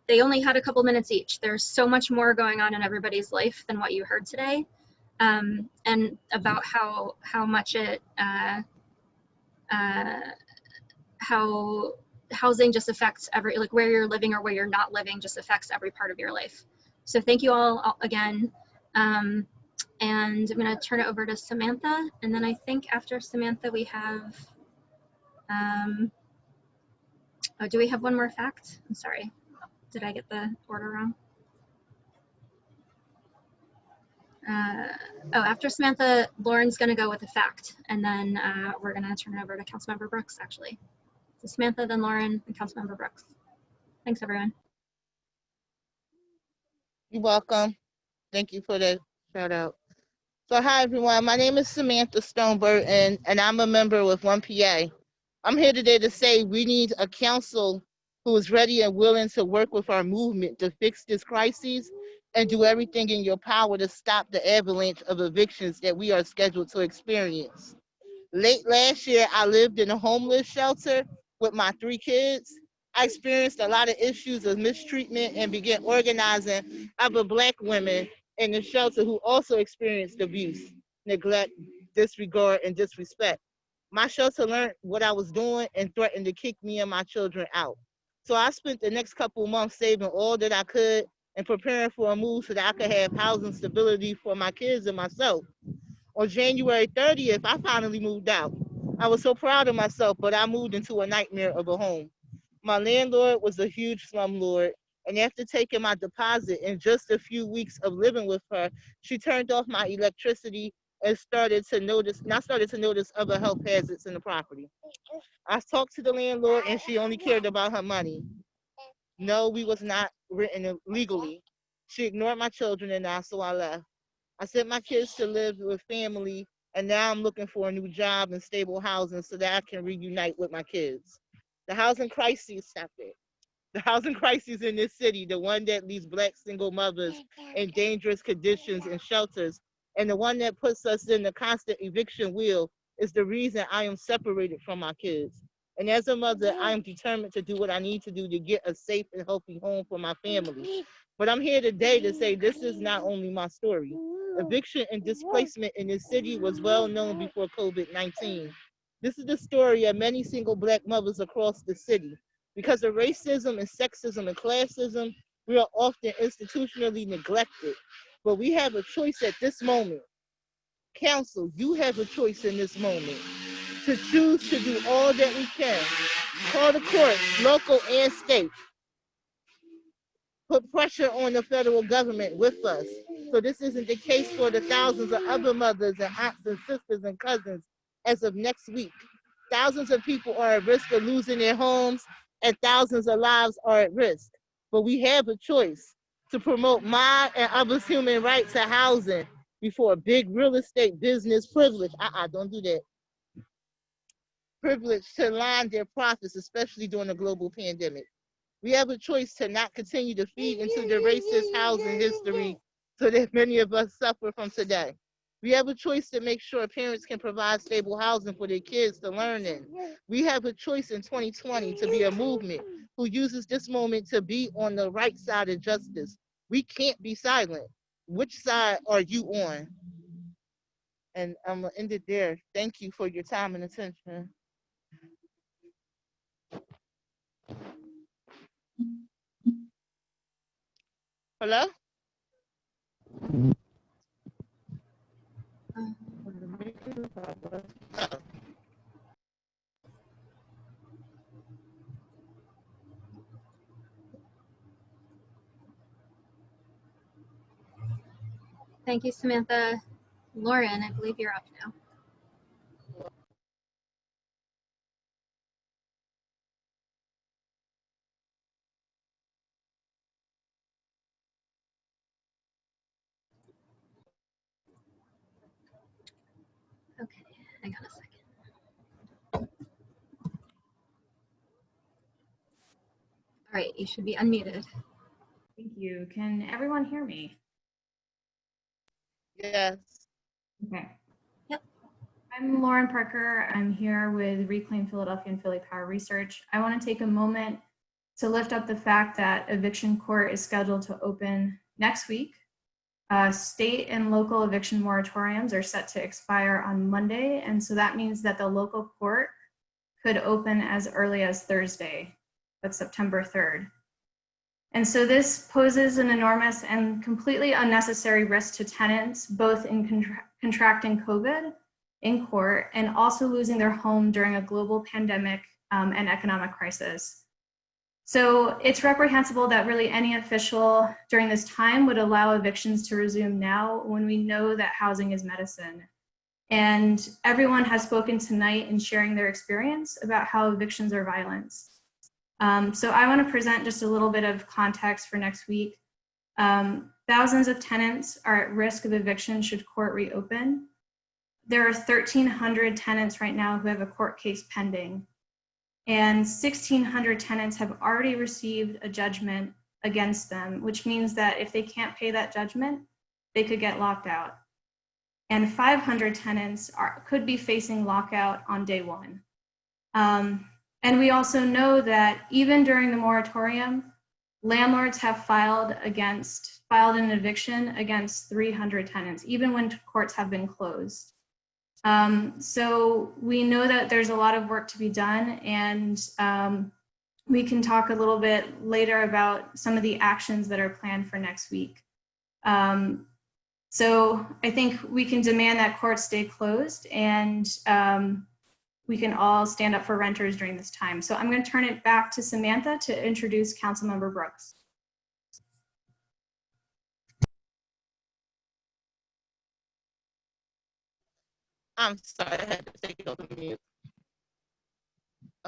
they only had a couple minutes each. There's so much more going on in everybody's life than what you heard today, and about how much how housing just affects like where you're living or where you're not living just affects every part of your life. So thank you all again. And I'm gonna turn it over to Samantha, and then I think after Samantha we have, oh, do we have one more fact? I'm sorry. Did I get the order wrong? After Samantha, Lauren's gonna go with a fact, and then we're gonna turn it over to Councilmember Brooks, actually. So Samantha, then Lauren, and Councilmember Brooks. Thanks, everyone. You're welcome. Thank you for the shout out. So hi, everyone. My name is Samantha Stoneberg, and I'm a member with 1PA. I'm here today to say we need a council who is ready and willing to work with our movement to fix this crisis and do everything in your power to stop the avalanche of evictions that we are scheduled to experience. Late last year, I lived in a homeless shelter with my 3 kids. I experienced a lot of issues of mistreatment and began organizing other Black women in the shelter who also experienced abuse, neglect, disregard, and disrespect. My shelter learned what I was doing and threatened to kick me and my children out. So I spent the next couple of months saving all that I could and preparing for a move so that I could have housing stability for my kids and myself. On January 30th, I finally moved out. I was so proud of myself, but I moved into a nightmare of a home. My landlord was a huge slumlord, and after taking my deposit in just a few weeks of living with her, she turned off my electricity and started to notice other health hazards in the property. I talked to the landlord and she only cared about her money. No, we was not written legally. She ignored my children and I, so I left. I sent my kids to live with family, and now I'm looking for a new job and stable housing so that I can reunite with my kids. The housing crisis, The housing crisis in this city, the one that leaves Black single mothers in dangerous conditions in shelters, and the one that puts us in the constant eviction wheel, is the reason I am separated from my kids. And as a mother, I am determined to do what I need to do to get a safe and healthy home for my family. But I'm here today to say this is not only my story. Eviction and displacement in this city was well known before COVID-19. This is the story of many single Black mothers across the city. Because of racism and sexism and classism, We are often institutionally neglected, but we have a choice at this moment. Council, you have a choice in this moment to choose to do all that we can. Call the courts, local and state. Put pressure on the federal government with us. So this isn't the case for the thousands of other mothers and aunts and sisters and cousins as of next week. Thousands of people are at risk of losing their homes and thousands of lives are at risk. But we have a choice to promote my and others' human rights to housing before big real estate business privilege. Don't do that. Privilege to line their profits, especially during a global pandemic. We have a choice to not continue to feed into the racist housing history so that many of us suffer from today. We have a choice to make sure parents can provide stable housing for their kids to learn in. We have a choice in 2020 to be a movement who uses this moment to be on the right side of justice. We can't be silent. Which side are you on? And I'm gonna end it there. Thank you for your time and attention. Hello? Thank you, Samantha. Lauren, I believe you're up now. Okay, hang on a second. All right, you should be unmuted. Thank you. Can everyone hear me? Yes. Okay. Yep. I'm Lauren Parker. I'm here with Reclaim Philadelphia and Philly Power Research. I want to take a moment to lift up the fact that eviction court is scheduled to open next week. State and local eviction moratoriums are set to expire on Monday, and so that means that the local court could open as early as Thursday, that's September 3rd. And so this poses an enormous and completely unnecessary risk to tenants, both in contracting COVID in court and also losing their home during a global pandemic and economic crisis. So it's reprehensible that really any official during this time would allow evictions to resume now when we know that housing is medicine. And everyone has spoken tonight in sharing their experience about how evictions are violence. So I want to present just a little bit of context for next week. Thousands of tenants are at risk of eviction should court reopen. There are 1,300 tenants right now who have a court case pending, and 1,600 tenants have already received a judgment against them, which means that if they can't pay that judgment, they could get locked out. And 500 tenants could be facing lockout on day one. And we also know that even during the moratorium, landlords have filed an eviction against 300 tenants, even when courts have been closed. So we know that there's a lot of work to be done, and we can talk a little bit later about some of the actions that are planned for next week. So I think we can demand that courts stay closed, and we can all stand up for renters during this time. So I'm going to turn it back to Samantha to introduce Councilmember Brooks. I'm sorry, I had to take it off mute.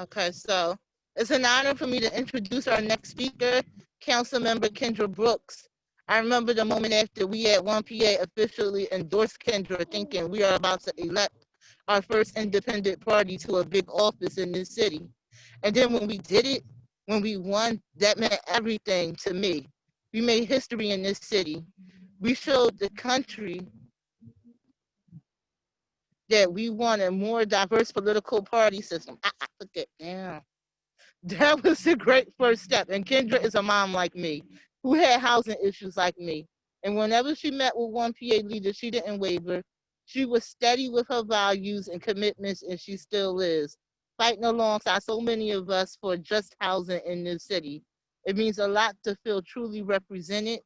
Okay, so it's an honor for me to introduce our next speaker, Councilmember Kendra Brooks. I remember the moment after we at 1PA officially endorsed Kendra, thinking we are about to elect our first independent party to a big office in this city. And then when we did it, when we won, that meant everything to me. We made history in this city. We showed the country that we want a more diverse political party system. Put that down. That was a great first step. And Kendra is a mom like me, who had housing issues like me. And whenever she met with 1PA leaders, she didn't waver. She was steady with her values and commitments, and she still is, fighting alongside so many of us for just housing in this city. It means a lot to feel truly represented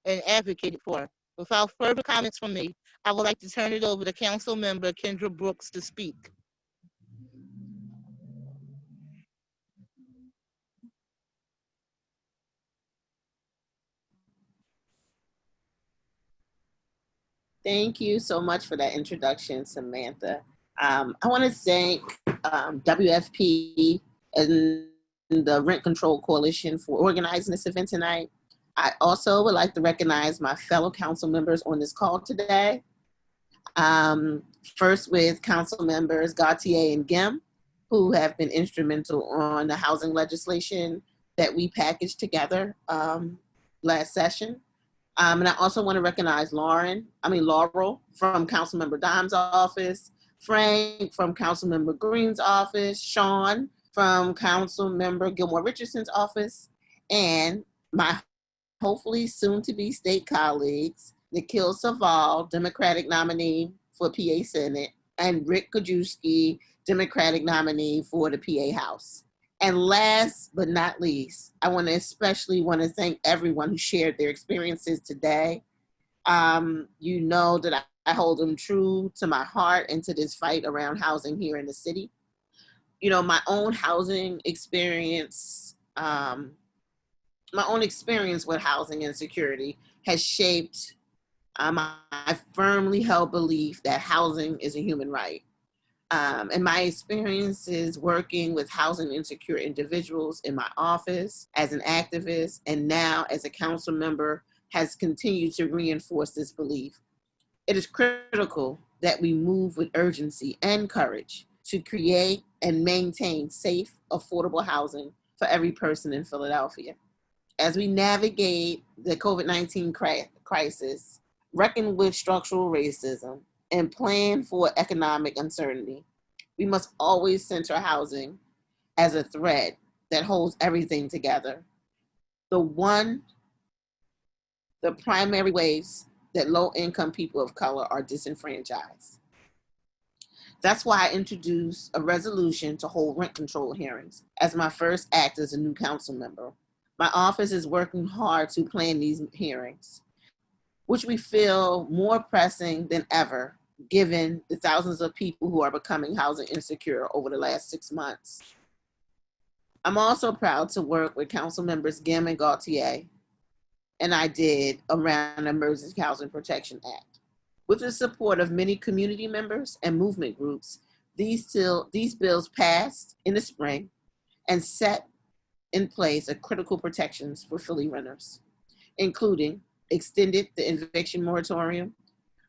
and advocated for. Without further comments from me, I would like to turn it over to Council Member Kendra Brooks to speak. Thank you so much for that introduction, Samantha. I want to thank WFP and the Rent Control Coalition for organizing this event tonight. I also would like to recognize my fellow council members on this call today. First with council members Gautier and Gim, who have been instrumental on the housing legislation that we packaged together last session. And I also want to recognize Laurel from Councilmember Dime's office, Frank from Councilmember Green's office, Sean from Councilmember Gilmore Richardson's office, and my hopefully soon to be state colleagues, Nikhil Saval, Democratic nominee for PA Senate, and Rick Kajewski, Democratic nominee for the PA House. And last but not least, I especially want to thank everyone who shared their experiences today. You know that I hold them true to my heart and to this fight around housing here in the city. You know, my own housing experience, my own experience with housing insecurity has shaped my firmly held belief that housing is a human right. And my experiences working with housing insecure individuals in my office as an activist and now as a council member has continued to reinforce this belief. It is critical that we move with urgency and courage to create and maintain safe, affordable housing for every person in Philadelphia. As we navigate the COVID-19 crisis, reckon with structural racism, and plan for economic uncertainty, we must always center housing as a thread that holds everything together. The primary ways that low-income people of color are disenfranchised. That's why I introduced a resolution to hold rent control hearings as my first act as a new council member. My office is working hard to plan these hearings, which we feel more pressing than ever, given the thousands of people who are becoming housing insecure over the last 6 months. I'm also proud to work with council members Gim and Gautier, and I did around the Emergency Housing Protection Act. With the support of many community members and movement groups, these bills passed in the spring and set in place critical protections for Philly renters, including extended the eviction moratorium,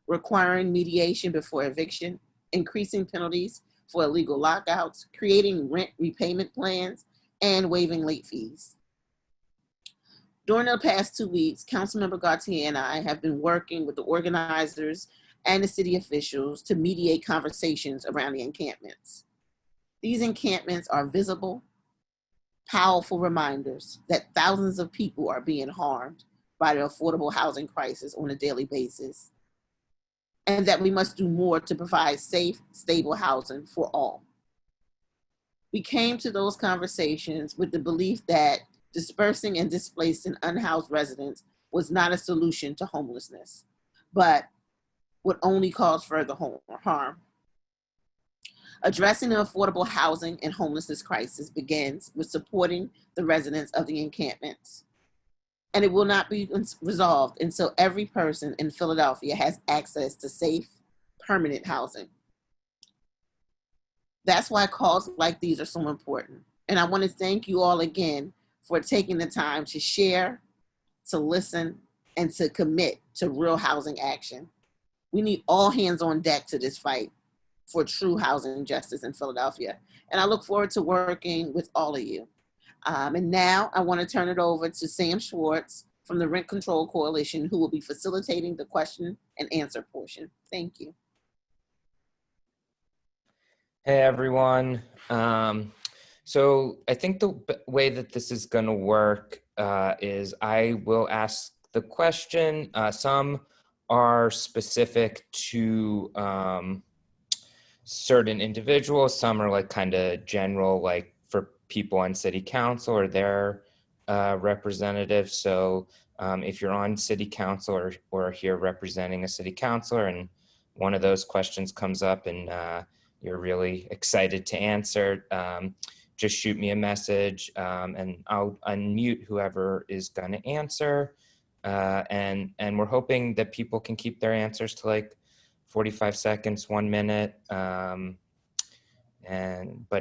requiring mediation before eviction, increasing penalties for illegal lockouts, creating rent repayment plans, and waiving late fees. During the past 2 weeks, Councilmember Gautier and I have been working with the organizers and the city officials to mediate conversations around the encampments. These encampments are visible, powerful reminders that thousands of people are being harmed by the affordable housing crisis on a daily basis, and that we must do more to provide safe, stable housing for all. We came to those conversations with the belief that dispersing and displacing unhoused residents was not a solution to homelessness, but would only cause further harm. Addressing the affordable housing and homelessness crisis begins with supporting the residents of the encampments. And it will not be resolved until every person in Philadelphia has access to safe, permanent housing. That's why calls like these are so important. And I want to thank you all again for taking the time to share, to listen, and to commit to real housing action. We need all hands on deck to this fight for true housing justice in Philadelphia. And I look forward to working with all of you. And now I want to turn it over to Sam Schwartz from the Rent Control Coalition, who will be facilitating the question and answer portion. Thank you. Hey, everyone. So I think the way that this is going to work is I will ask the question. Some are specific to certain individuals. Some are like kind of general, like for people on city council or their representative. So if you're on city council or here representing a city councilor and one of those questions comes up and you're really excited to answer, just shoot me a message and I'll unmute whoever is going to answer. And we're hoping that people can keep their answers to like 45 seconds, 1 minute. But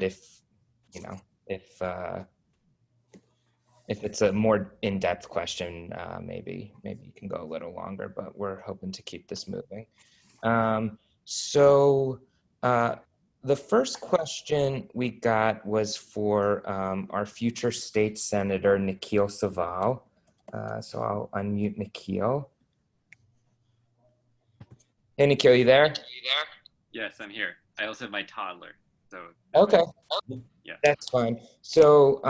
if, you know, if it's a more in-depth question, maybe you can go a little longer, but we're hoping to keep this moving. The first question we got was for our future state senator, Nikhil Saval. So I'll unmute Nikhil. Hey, Nikhil, you there? Yes, I'm here. I also have my toddler. So Okay, yeah, that's fine. So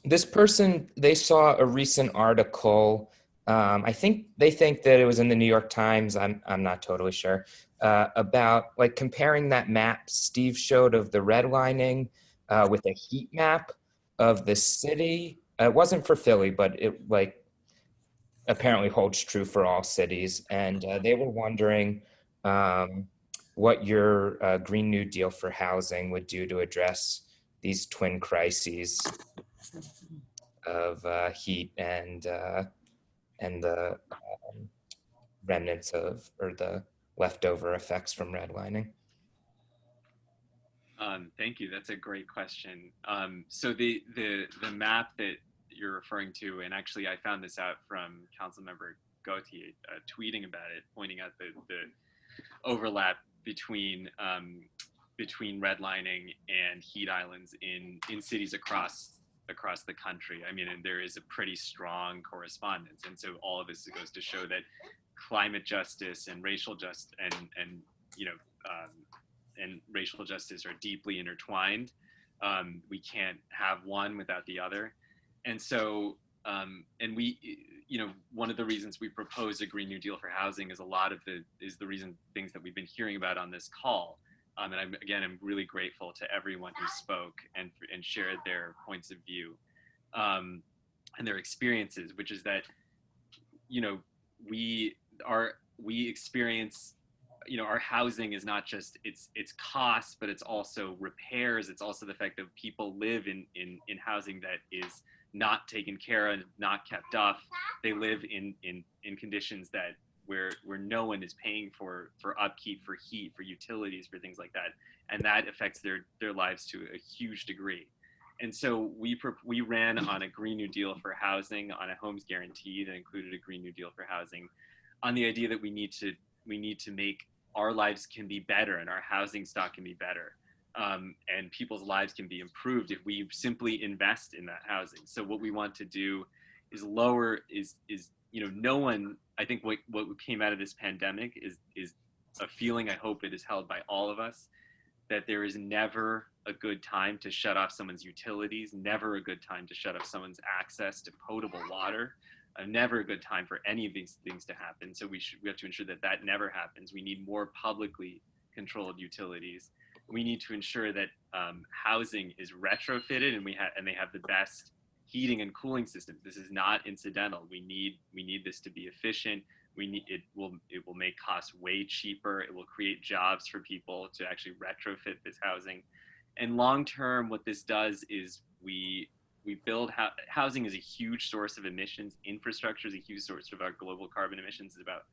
this person, they saw a recent article. I think they think that it was in the New York Times. I'm not totally sure about like comparing that map Steve showed of the redlining with a heat map of the city. It wasn't for Philly, but it like apparently holds true for all cities. And they were wondering what your Green New Deal for housing would do to address these twin crises of heat and the remnants of, or the leftover effects from redlining. thank you. That's a great question. So the map that you're referring to, and actually I found this out from Councilmember Gautier tweeting about it, pointing out the overlap between redlining and heat islands in cities across the country. I mean, and there is a pretty strong correspondence, and so all of this goes to show that climate justice and racial justice and racial justice are deeply intertwined. We can't have one without the other, and so and we, one of the reasons we propose a Green New Deal for housing is the reason things that we've been hearing about on this call. And I'm really grateful to everyone who spoke and shared their points of view and their experiences, which is that, we experience, our housing is not just its costs, but it's also repairs. It's also the fact that people live in housing that is not taken care of, not kept up. They live in conditions that where no one is paying for upkeep, for heat, for utilities, for things like that, and that affects their lives to a huge degree. And so we ran on a Green New Deal for housing, on a homes guarantee that included a Green New Deal for housing, on the idea that we need to make our lives can be better and our housing stock can be better, and people's lives can be improved if we simply invest in that housing. So what we want to do is no one, I think what came out of this pandemic is a feeling, I hope it is held by all of us, that there is never a good time to shut off someone's utilities, never a good time to shut off someone's access to potable water, never a good time for any of these things to happen. So we have to ensure that never happens. We need more publicly controlled utilities. We need to ensure that housing is retrofitted and they have the best heating and cooling systems. This is not incidental. We need this to be efficient. It will make costs way cheaper. It will create jobs for people to actually retrofit this housing. And long term, what this does is we build housing is a huge source of emissions. Infrastructure is a huge source of our global carbon emissions, is about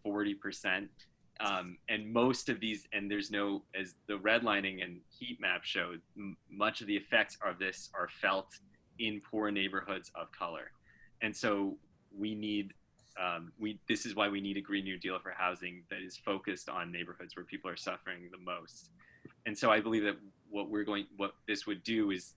40%. And most of these, and as the redlining and heat map showed, much of the effects of this are felt in poor neighborhoods of color. And so this is why we need a Green New Deal for housing that is focused on neighborhoods where people are suffering the most. And so I believe that what this would do is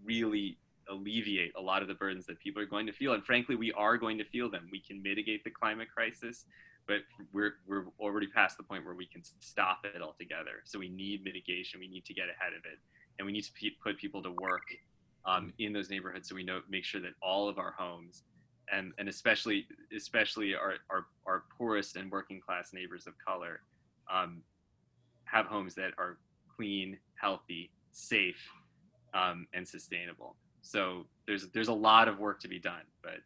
really alleviate a lot of the burdens that people are going to feel. And frankly, we are going to feel them. We can mitigate the climate crisis, but we're already past the point where we can stop it altogether. So we need mitigation. We need to get ahead of it. And we need to put people to work in those neighborhoods, so we make sure that all of our homes, and especially our poorest and working class neighbors of color, have homes that are clean, healthy, safe, and sustainable. So there's a lot of work to be done, but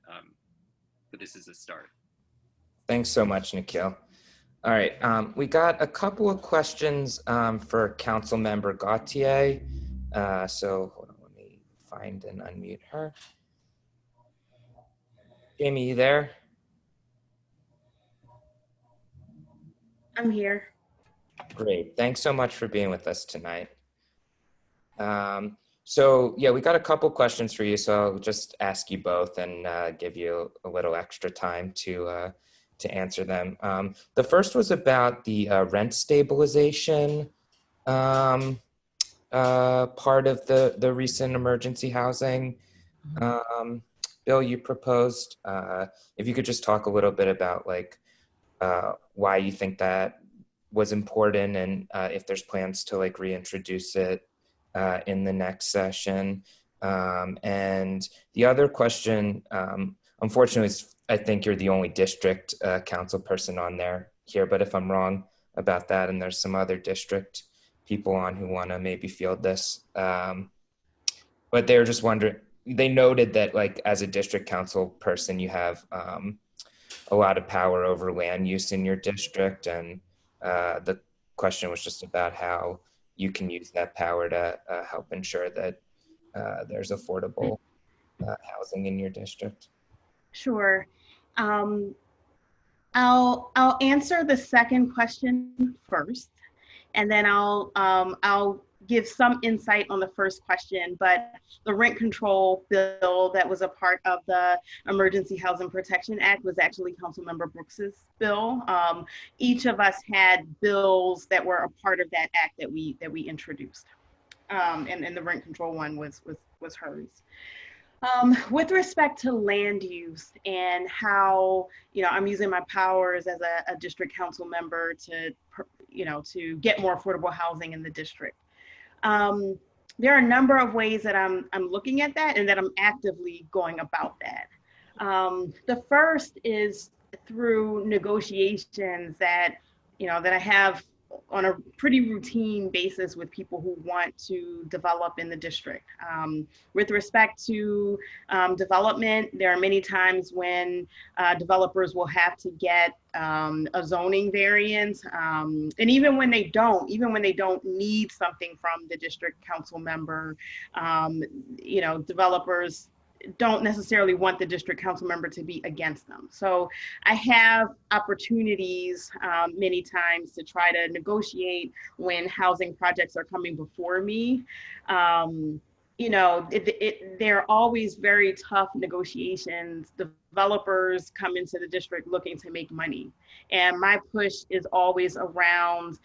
this is a start. Thanks so much, Nikhil. All right, we got a couple of questions for Council Member Gautier. So hold on, let me find and unmute her. Jamie, you there? I'm here. Great, thanks so much for being with us tonight. So yeah, we got a couple questions for you, so I'll just ask you both and give you a little extra time to answer them. The first was about the rent stabilization part of the recent emergency housing bill you proposed. If you could just talk a little bit about like why you think that was important and if there's plans to like reintroduce it in the next session. And the other question, unfortunately, is I think you're the only district council person on there here, but if I'm wrong about that, and there's some other district people on who want to maybe field this, but they're just wondering, they noted that like as a district council person, you have a lot of power over land use in your district, and the question was just about how you can use that power to help ensure that there's affordable housing in your district. Sure. I'll answer the second question first, and then I'll give some insight on the first question. But the rent control bill that was a part of the Emergency Housing Protection Act was actually Councilmember Brooks's bill. Each of us had bills that were a part of that act that we introduced, and the rent control one was hers. With respect to land use and how, I'm using my powers as a district council member to get more affordable housing in the district. There are a number of ways that I'm looking at that and that I'm actively going about that. The first is through negotiations that I have on a pretty routine basis with people who want to develop in the district. With respect to development, there are many times when developers will have to get a zoning variance, and even when they don't need something from the district council member, developers don't necessarily want the district council member to be against them. So I have opportunities many times to try to negotiate when housing projects are coming before me. They're always very tough negotiations. Developers come into the district looking to make money. And my push is always around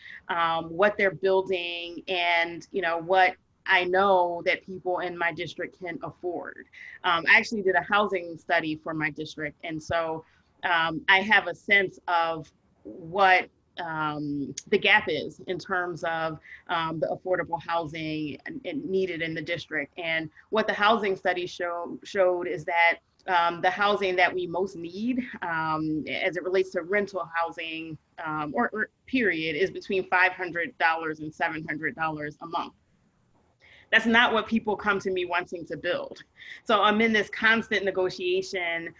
what they're building and, what I know that people in my district can afford. I actually did a housing study for my district. And so I have a sense of what the gap is in terms of the affordable housing needed in the district. And what the housing study showed is that the housing that we most need as it relates to rental housing or period is between $500 and $700 a month. That's not what people come to me wanting to build. So I'm in this constant negotiation,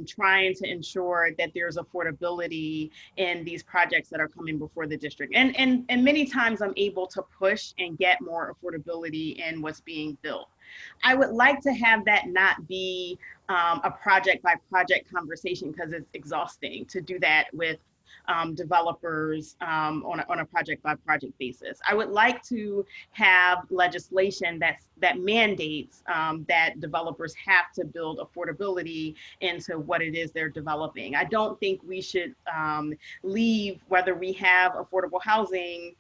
trying to ensure that there's affordability in these projects that are coming before the district. And many times I'm able to push and get more affordability in what's being built. I would like to have that not be a project by project conversation, because it's exhausting to do that with developers on a project by project basis. I would like to have legislation that mandates that developers have to build affordability into what it is they're developing. I don't think we should leave whether we have affordable housing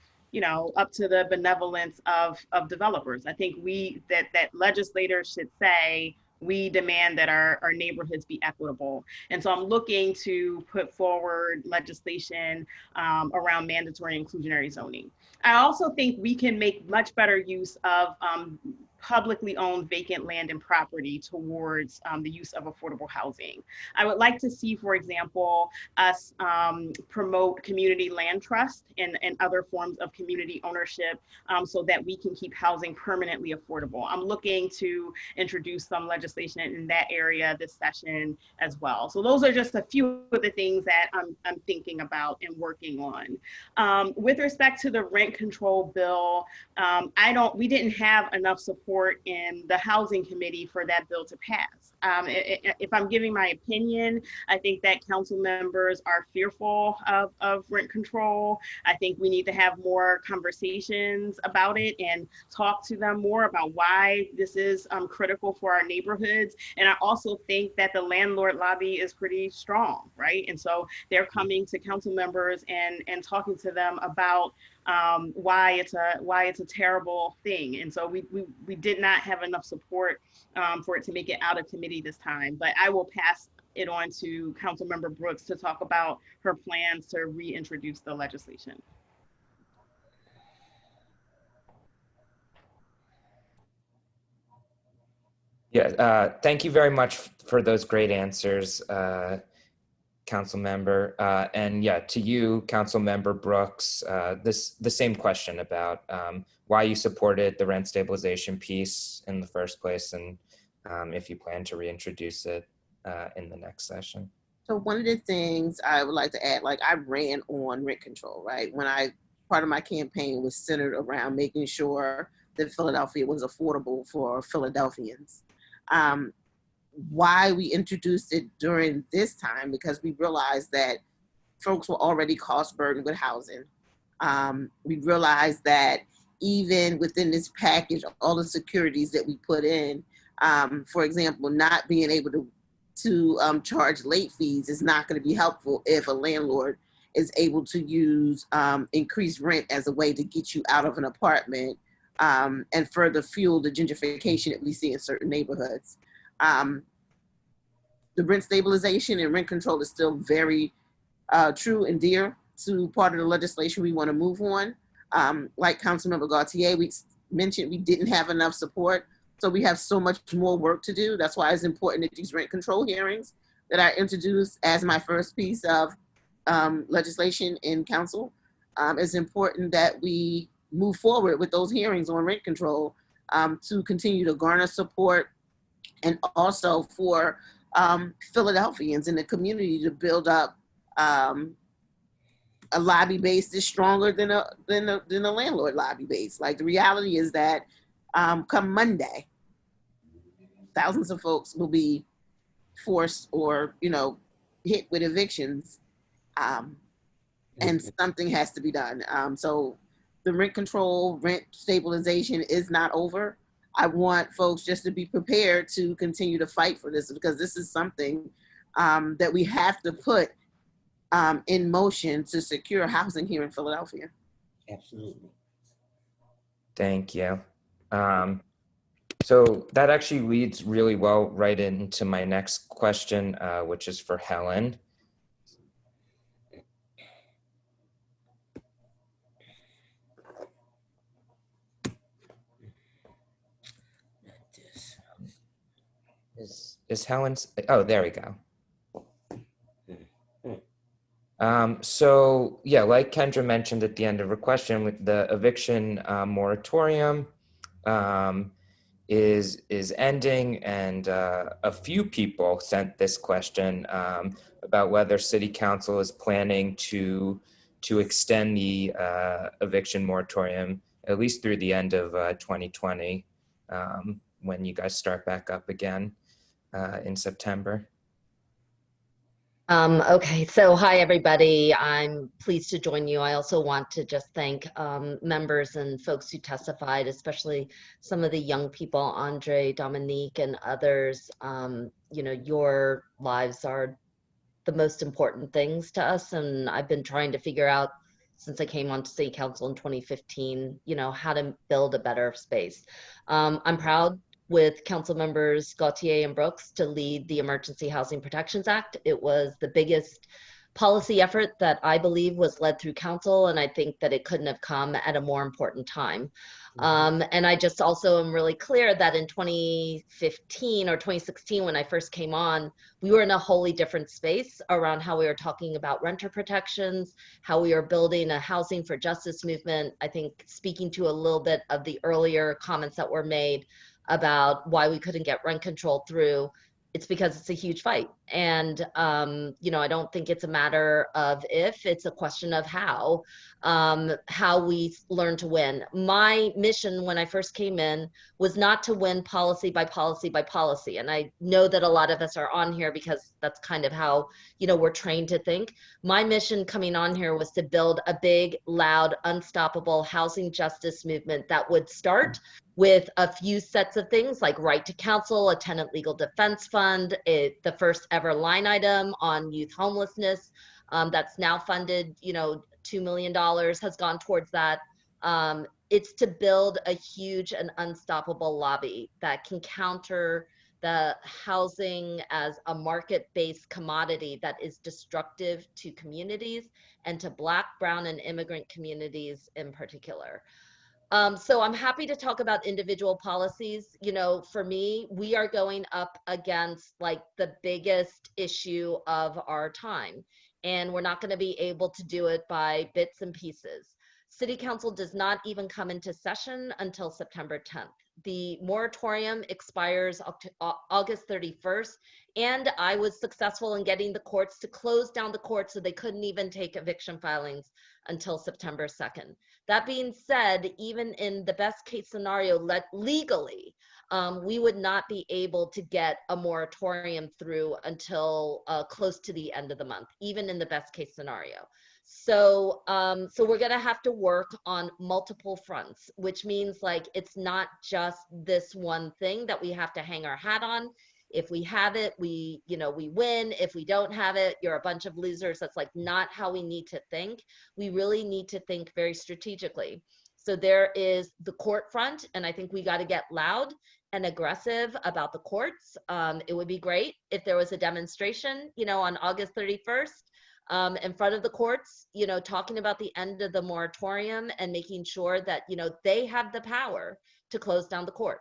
up to the benevolence of developers. I think that legislators should say, we demand that our neighborhoods be equitable. And so I'm looking to put forward legislation around mandatory inclusionary zoning. I also think we can make much better use of publicly owned vacant land and property towards the use of affordable housing. I would like to see, for example, us promote community land trust and other forms of community ownership so that we can keep housing permanently affordable. I'm looking to introduce some legislation in that area this session as well. So those are just a few of the things that I'm thinking about and working on. With respect to the rent control bill, we didn't have enough support in the housing committee for that bill to pass. If I'm giving my opinion, I think that council members are fearful of rent control. I think we need to have more conversations about it and talk to them more about why this is critical for our neighborhoods. And I also think that the landlord lobby is pretty strong, right? And so they're coming to council members and talking to them about why it's a terrible thing. And so we did not have enough support for it to make it out of committee this time, but I will pass it on to Councilmember Brooks to talk about her plans to reintroduce the legislation. Yeah, thank you very much for those great answers, Council Member. And yeah, to you, Council Member Brooks, the same question about why you supported the rent stabilization piece in the first place, and if you plan to reintroduce it in the next session. So one of the things I would like to add, like I ran on rent control, right? Part of my campaign was centered around making sure that Philadelphia was affordable for Philadelphians. Why we introduced it during this time, because we realized that folks were already cost burdened with housing. We realized that even within this package, all the securities that we put in, for example, not being able to charge late fees is not going to be helpful if a landlord is able to use increased rent as a way to get you out of an apartment and further fuel the gentrification that we see in certain neighborhoods. The rent stabilization and rent control is still very true and dear to part of the legislation we want to move on. Like Councilmember Gautier, we mentioned we didn't have enough support, so we have so much more work to do. That's why it's important that these rent control hearings that I introduced as my first piece of legislation in council, it's important that we move forward with those hearings on rent control to continue to garner support, and also for Philadelphians in the community to build up a lobby base that's stronger than a landlord lobby base. Like the reality is that come Monday, thousands of folks will be forced or hit with evictions, and something has to be done. So the rent control, rent stabilization is not over. I want folks just to be prepared to continue to fight for this, because this is something that we have to put in motion to secure housing here in Philadelphia. Absolutely. Thank you. So that actually leads really well right into my next question, which is for Helen. Is Helen's, oh, there we go. So yeah, like Kendra mentioned at the end of her question, with the eviction moratorium is ending, and a few people sent this question about whether City Council is planning to extend the eviction moratorium at least through the end of 2020, when you guys start back up again in September. Okay, so hi everybody. I'm pleased to join you. I also want to just thank members and folks who testified, especially some of the young people, Andre, Dominique, and others. Your lives are the most important things to us, and I've been trying to figure out since I came onto City Council in 2015, how to build a better space. I'm proud with council members Gautier and Brooks to lead the Emergency Housing Protections Act. It was the biggest policy effort that I believe was led through council, and I think that it couldn't have come at a more important time. And I just also am really clear that in 2015 or 2016, when I first came on, we were in a wholly different space around how we were talking about renter protections, how we are building a housing for justice movement. I think speaking to a little bit of the earlier comments that were made about why we couldn't get rent control through, it's because it's a huge fight. And, you know, I don't think it's a matter of if, it's a question of how we learn to win. My mission when I first came in was not to win policy by policy by policy. And I know that a lot of us are on here because that's kind of how, you know, we're trained to think. My mission coming on here was to build a big, loud, unstoppable housing justice movement that would start with a few sets of things like right to counsel, a tenant legal defense fund, the first ever line item on youth homelessness that's now funded, you know, $2 million has gone towards that. It's to build a huge and unstoppable lobby that can counter the housing as a market-based commodity that is destructive to communities and to Black, brown, and immigrant communities in particular. So I'm happy to talk about individual policies. You know, for me, we are going up against like the biggest issue of our time, and we're not going to be able to do it by bits and pieces. City Council does not even come into session until September 10th. The moratorium expires August 31st, and I was successful in getting the courts to close down the courts so they couldn't even take eviction filings until September 2nd. That being said, even in the best case scenario, legally, we would not be able to get a moratorium through until close to the end of the month, even in the best case scenario. So, so we're gonna have to work on multiple fronts, which means like it's not just this one thing that we have to hang our hat on. If we have it, we, you know, we win. If we don't have it, you're a bunch of losers. That's like not how we need to think. We really need to think very strategically. So there is the court front, and I think we got to get loud and aggressive about the courts. It would be great if there was a demonstration, you know, on August 31st in front of the courts, you know, talking about the end of the moratorium and making sure that, you know, they have the power to close down the court.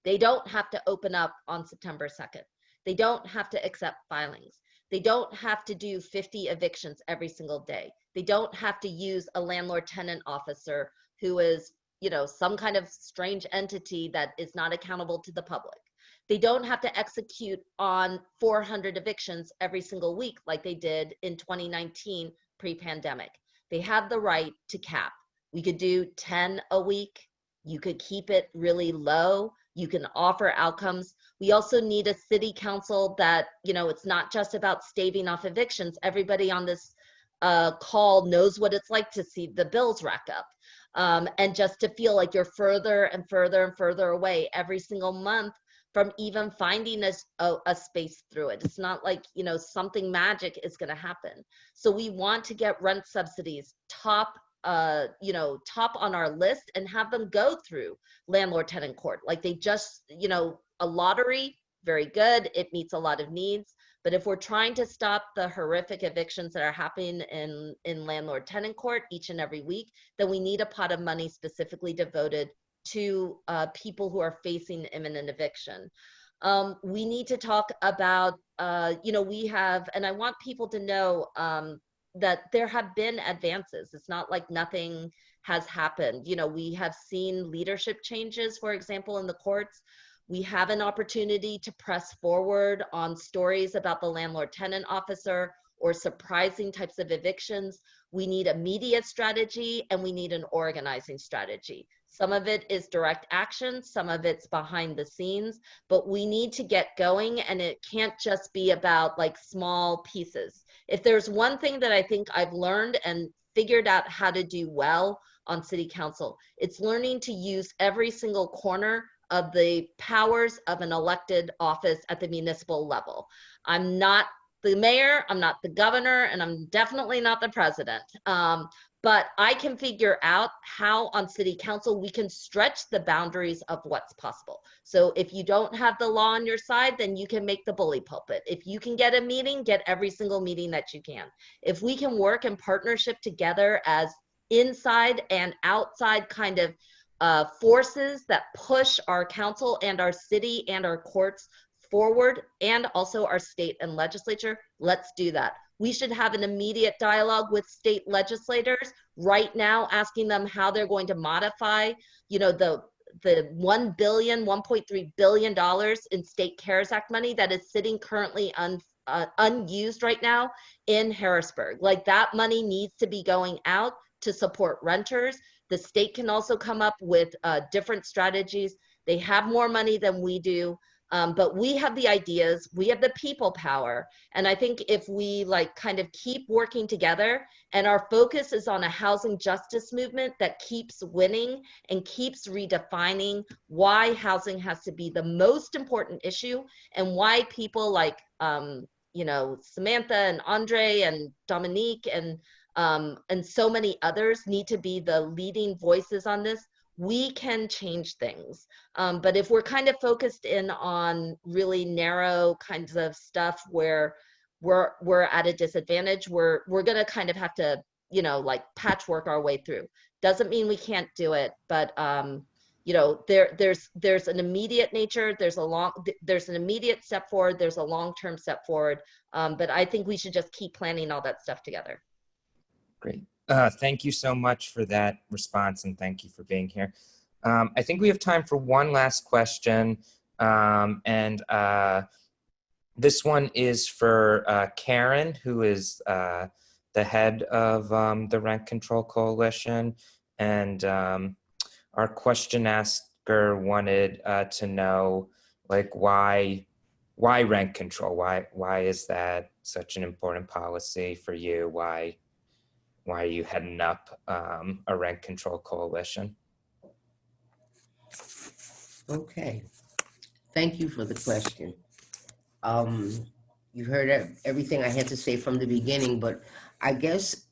They don't have to open up on September 2nd. They don't have to accept filings. They don't have to do 50 evictions every single day. They don't have to use a landlord-tenant officer who is, you know, some kind of strange entity that is not accountable to the public. They don't have to execute on 400 evictions every single week like they did in 2019 pre-pandemic. They have the right to cap. We could do 10 a week. You could keep it really low. You can offer outcomes. We also need a city council that, you know, it's not just about staving off evictions. Everybody on this call knows what it's like to see the bills rack up. And just to feel like you're further and further and further away every single month from even finding a space through it. It's not like, you know, something magic is gonna happen. So we want to get rent subsidies top on our list and have them go through landlord tenant court. Like they just, you know, a lottery, very good. It meets a lot of needs. But if we're trying to stop the horrific evictions that are happening in landlord tenant court each and every week, then we need a pot of money specifically devoted to people who are facing imminent eviction. We need to talk about, you know, we have, and I want people to know that there have been advances. It's not like nothing has happened. You know, we have seen leadership changes, for example, in the courts. We have an opportunity to press forward on stories about the landlord-tenant officer or surprising types of evictions. We need a media strategy and we need an organizing strategy. Some of it is direct action, some of it's behind the scenes, but we need to get going, and it can't just be about like small pieces. If there's one thing that I think I've learned and figured out how to do well on City Council, it's learning to use every single corner of the powers of an elected office at the municipal level. I'm not the mayor, I'm not the governor, and I'm definitely not the president. but I can figure out how on city council we can stretch the boundaries of what's possible. So if you don't have the law on your side, then you can make the bully pulpit. If you can get a meeting, get every single meeting that you can. If we can work in partnership together as inside and outside kind of forces that push our council and our city and our courts forward, and also our state and legislature, let's do that. We should have an immediate dialogue with state legislators right now, asking them how they're going to modify, you know, the $1.3 billion in state CARES Act money that is sitting currently unused right now in Harrisburg. Like, that money needs to be going out to support renters. The state can also come up with different strategies. They have more money than we do. But we have the ideas, we have the people power. And I think if we like kind of keep working together, and our focus is on a housing justice movement that keeps winning and keeps redefining why housing has to be the most important issue, and why people like, you know, Samantha and Andre and Dominique and so many others need to be the leading voices on this, we can change things. But if we're kind of focused in on really narrow kinds of stuff where we're at a disadvantage, we're gonna kind of have to, you know, like patchwork our way through. Doesn't mean we can't do it, but you know, there's an immediate nature, there's an immediate step forward, there's a long-term step forward. But I think we should just keep planning all that stuff together. Great. Thank you so much for that response, and thank you for being here. I think we have time for one last question, and this one is for Karen, who is the head of the Rent Control Coalition, and our question asker wanted to know, like, why rent control? Why is that such an important policy for you? Why are you heading up a rent control coalition? Okay, thank you for the question. You heard everything I had to say from the beginning, but I guess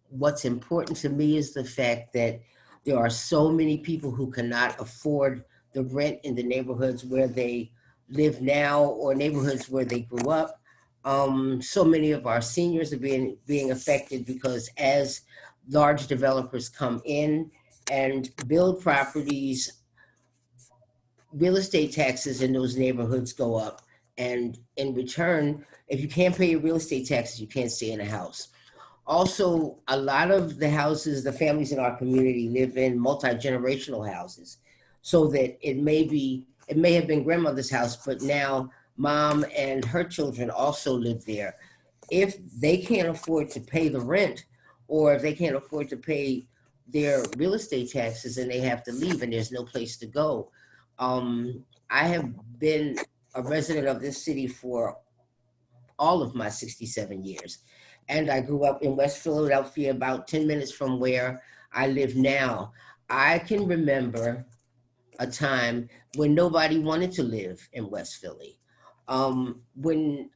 what's important to me is the fact that there are so many people who cannot afford the rent in the neighborhoods where they live now or neighborhoods where they grew up. So many of our seniors are being affected because as large developers come in and build properties, real estate taxes in those neighborhoods go up. And in return, if you can't pay your real estate taxes, you can't stay in a house. Also, a lot of the houses, the families in our community live in multi-generational houses, so that it may have been grandmother's house, but now mom and her children also live there. If they can't afford to pay the rent, or if they can't afford to pay their real estate taxes, and they have to leave and there's no place to go. I have been a resident of this city for all of my 67 years. And I grew up in West Philadelphia, about 10 minutes from where I live now. I can remember a time when nobody wanted to live in West Philly. When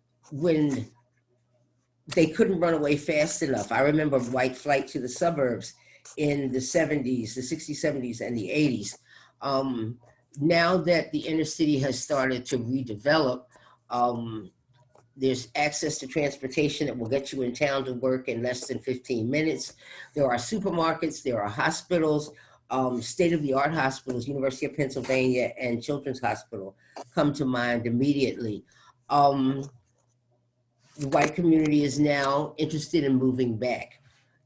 they couldn't run away fast enough. I remember white flight to the suburbs in the 70s, the 60s, 70s, and the 80s. Now that the inner city has started to redevelop, there's access to transportation that will get you in town to work in less than 15 minutes. There are supermarkets, there are hospitals, state-of-the-art hospitals. University of Pennsylvania and Children's Hospital come to mind immediately. The white community is now interested in moving back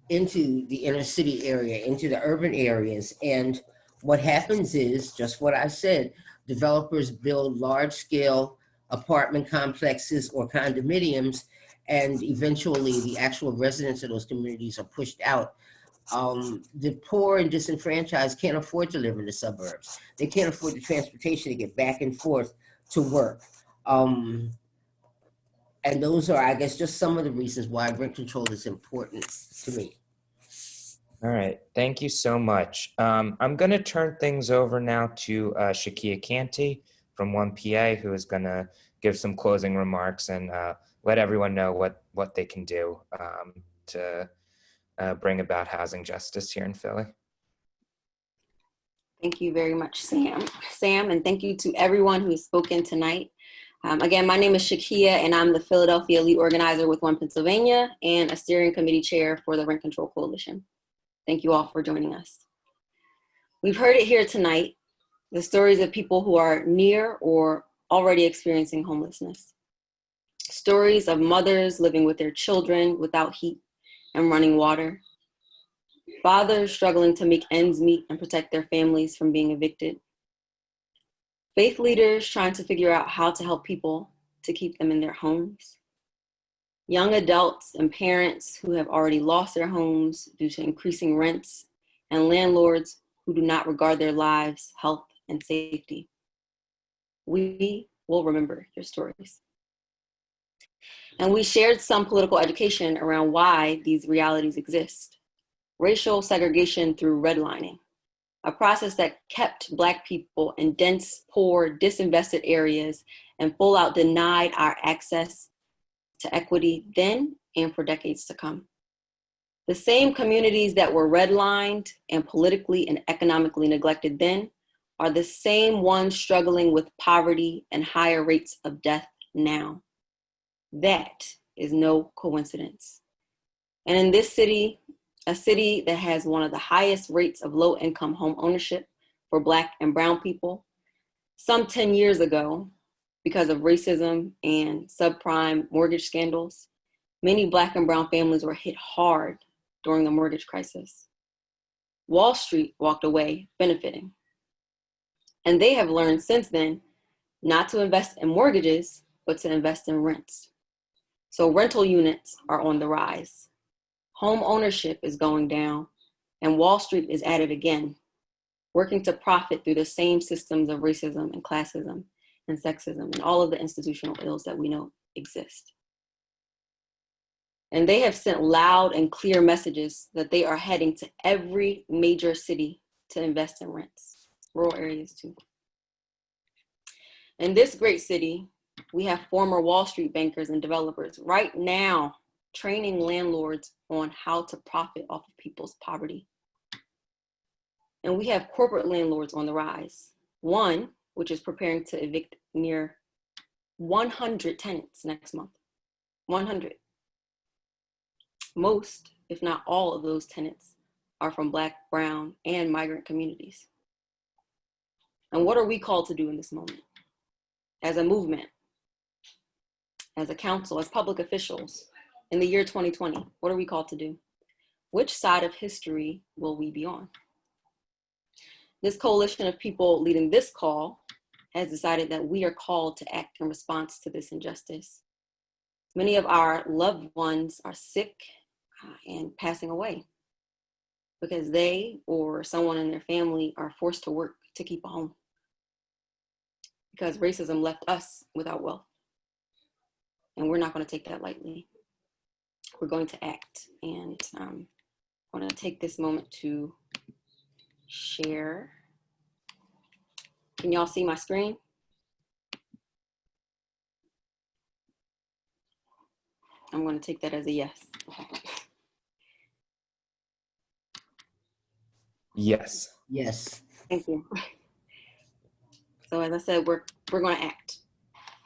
into the inner city area, into the urban areas. And what happens is, just what I said, developers build large-scale apartment complexes or condominiums, and eventually the actual residents of those communities are pushed out. The poor and disenfranchised can't afford to live in the suburbs. They can't afford the transportation to get back and forth to work. And those are, I guess, just some of the reasons why rent control is important to me. All right, thank you so much. I'm gonna turn things over now to Shakia Canty from 1PA, who is gonna give some closing remarks and let everyone know what they can do to bring about housing justice here in Philly. Thank you very much, Sam, and thank you to everyone who's spoken tonight. Again, my name is Shakia, and I'm the Philadelphia lead organizer with One Pennsylvania and a steering committee chair for the Rent Control Coalition. Thank you all for joining us. We've heard it here tonight, the stories of people who are near or already experiencing homelessness. Stories of mothers living with their children without heat and running water. Fathers struggling to make ends meet and protect their families from being evicted. Faith leaders trying to figure out how to help people to keep them in their homes. Young adults and parents who have already lost their homes due to increasing rents, and landlords who do not regard their lives, health, and safety. We will remember your stories. And we shared some political education around why these realities exist. Racial segregation through redlining, a process that kept Black people in dense, poor, disinvested areas and full out denied our access to equity then and for decades to come. The same communities that were redlined and politically and economically neglected then are the same ones struggling with poverty and higher rates of death now. That is no coincidence. And in this city, a city that has one of the highest rates of low-income home ownership for Black and brown people, some 10 years ago, because of racism and subprime mortgage scandals, many Black and brown families were hit hard during the mortgage crisis. Wall Street walked away benefiting. And they have learned since then not to invest in mortgages, but to invest in rents. So rental units are on the rise. Home ownership is going down, and Wall Street is at it again, working to profit through the same systems of racism and classism and sexism and all of the institutional ills that we know exist. And they have sent loud and clear messages that they are heading to every major city to invest in rents, rural areas too. In this great city, we have former Wall Street bankers and developers right now training landlords on how to profit off of people's poverty. And we have corporate landlords on the rise. One, which is preparing to evict near 100 tenants next month. 100. Most, if not all of those tenants are from Black, brown, and migrant communities. And what are we called to do in this moment? As a movement, as a council, as public officials, in the year 2020, what are we called to do? Which side of history will we be on? This coalition of people leading this call has decided that we are called to act in response to this injustice. Many of our loved ones are sick and passing away because they or someone in their family are forced to work to keep a home because racism left us without wealth. And we're not going to take that lightly. We're going to act. And I'm going to take this moment to share. Can y'all see my screen? I'm going to take that as a yes. Yes. Yes. Thank you. So as I said, we're going to act.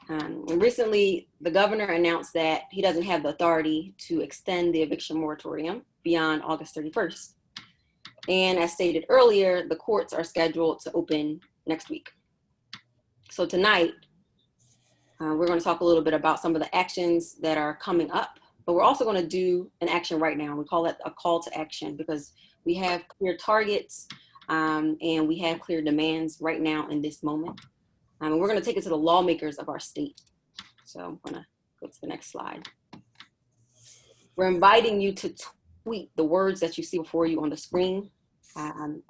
And recently, the governor announced that he doesn't have the authority to extend the eviction moratorium beyond August 31st. And as stated earlier, the courts are scheduled to open next week. So tonight, we're going to talk a little bit about some of the actions that are coming up, but we're also going to do an action right now. We call it a call to action because we have clear targets and we have clear demands right now in this moment. And we're going to take it to the lawmakers of our state. So I'm going to go to the next slide. We're inviting you to tweet the words that you see before you on the screen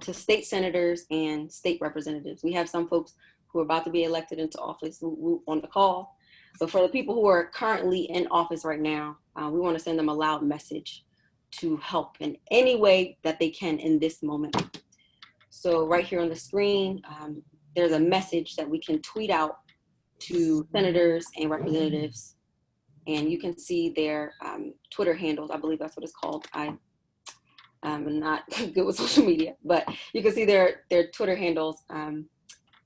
to state senators and state representatives. We have some folks who are about to be elected into office on the call. But for the people who are currently in office right now, we want to send them a loud message to help in any way that they can in this moment. So right here on the screen, there's a message that we can tweet out to senators and representatives. And you can see their Twitter handles. I believe that's what it's called. I I'm not good with social media, but you can see their Twitter handles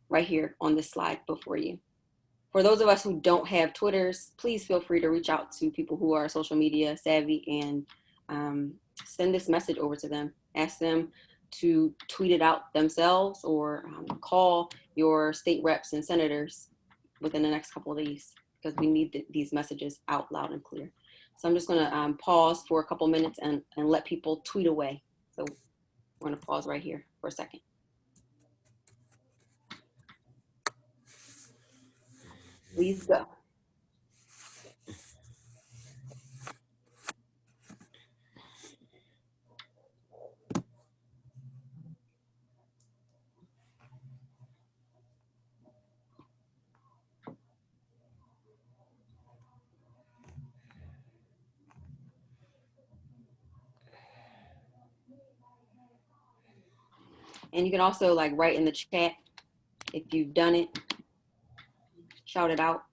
right here on this slide before you. For those of us who don't have Twitters, please feel free to reach out to people who are social media savvy and send this message over to them. Ask them to tweet it out themselves or call your state reps and senators within the next couple of days, because we need these messages out loud and clear. So I'm just gonna pause for a couple minutes and let people tweet away. So we're gonna pause right here for a second. Please go. And you can also like write in the chat if you've done it, shout it out.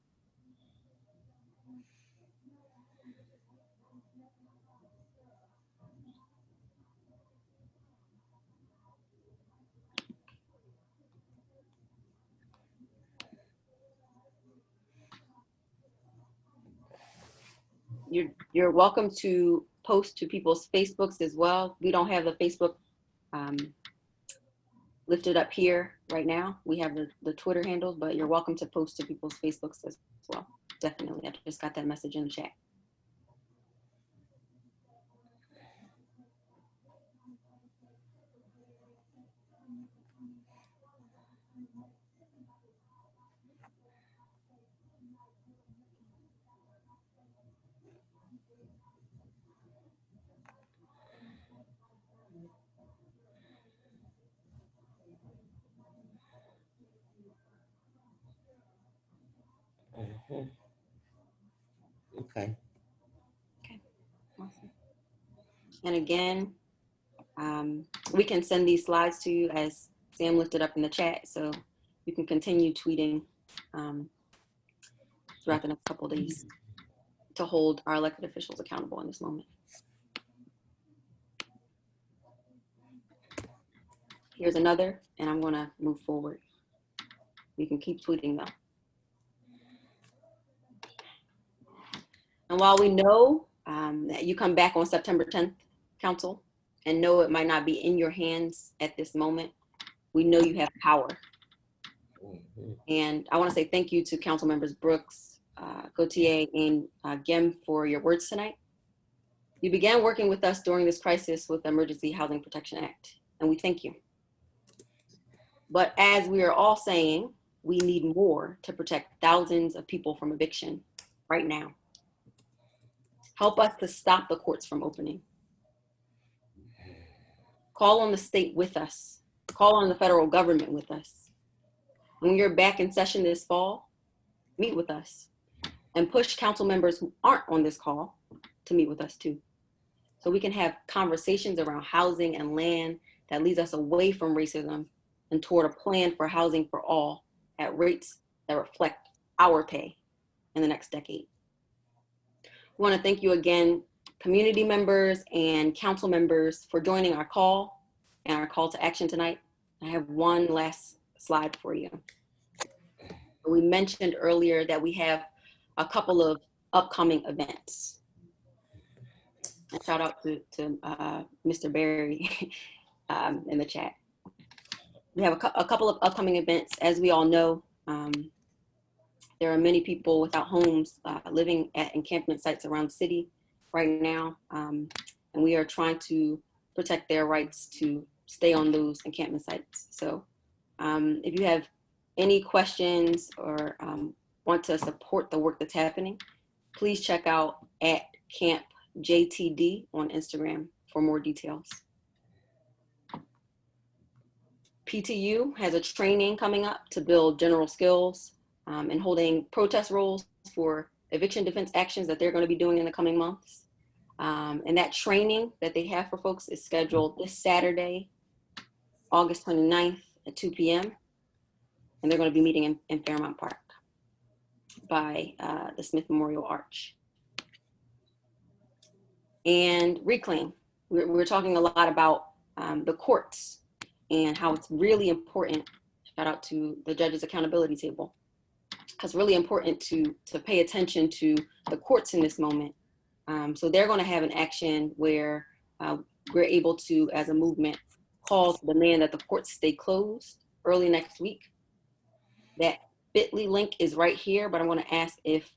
You're welcome to post to people's Facebooks as well. We don't have the Facebook lifted up here right now. We have the Twitter handles, but you're welcome to post to people's Facebooks as well. Definitely, I just got that message in the chat. Okay. Okay, awesome. And again, we can send these slides to you as Sam lifted up in the chat, so you can continue tweeting throughout the next couple of days to hold our elected officials accountable in this moment. Here's another, and I'm gonna move forward. You can keep tweeting though. And while we know that you come back on September 10th, Council, and know it might not be in your hands at this moment, we know you have power. And I want to say thank you to Council Members Brooks, Gautier, and Gem for your words tonight. You began working with us during this crisis with the Emergency Housing Protection Act, and we thank you. But as we are all saying, we need more to protect thousands of people from eviction right now. Help us to stop the courts from opening. Call on the state with us. Call on the federal government with us. When you're back in session this fall, meet with us and push council members who aren't on this call to meet with us too. So we can have conversations around housing and land that leads us away from racism and toward a plan for housing for all at rates that reflect our pay in the next decade. We want to thank you again, community members and council members, for joining our call and our call to action tonight. I have one last slide for you. We mentioned earlier that we have a couple of upcoming events. And shout out to Mr. Barry in the chat. We have a couple of upcoming events. As we all know, there are many people without homes living at encampment sites around the city right now. And we are trying to protect their rights to stay on those encampment sites. So if you have any questions or want to support the work that's happening, please check out @CampJTD on Instagram for more details. PTU has a training coming up to build general skills and holding protest roles for eviction defense actions that they're going to be doing in the coming months. And that training that they have for folks is scheduled this Saturday, August 29th at 2 p.m. And they're going to be meeting in Fairmount Park by the Smith Memorial Arch. And Reclaim. we're talking a lot about the courts and how it's really important. Shout out to the Judges Accountability Table. It's really important to pay attention to the courts in this moment. So they're going to have an action where we're able to, as a movement, call to demand that the courts stay closed early next week. That bit.ly link is right here, but I'm going to ask if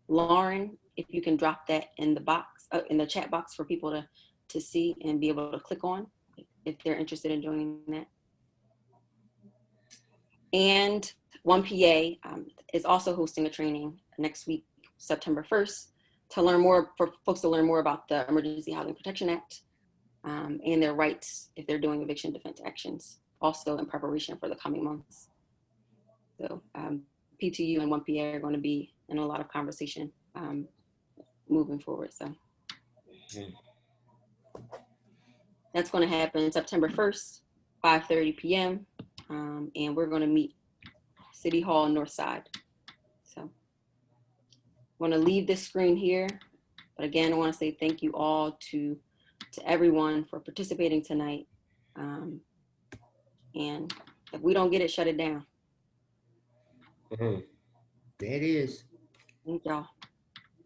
Lauren, if you can drop that in the box, in the chat box for people to see and be able to click on if they're interested in joining that. And 1PA is also hosting a training next week, September 1st, to learn more, for folks to learn more about the Emergency Housing Protection Act and their rights if they're doing eviction defense actions, also in preparation for the coming months. So PTU and 1PA are going to be in a lot of conversation moving forward. So that's going to happen September 1st, 5:30 p.m. And we're going to meet City Hall North Side. So I want to leave this screen here. But again, I want to say thank you all to everyone for participating tonight. And if we don't get it, shut it down. There it is. Thank y'all.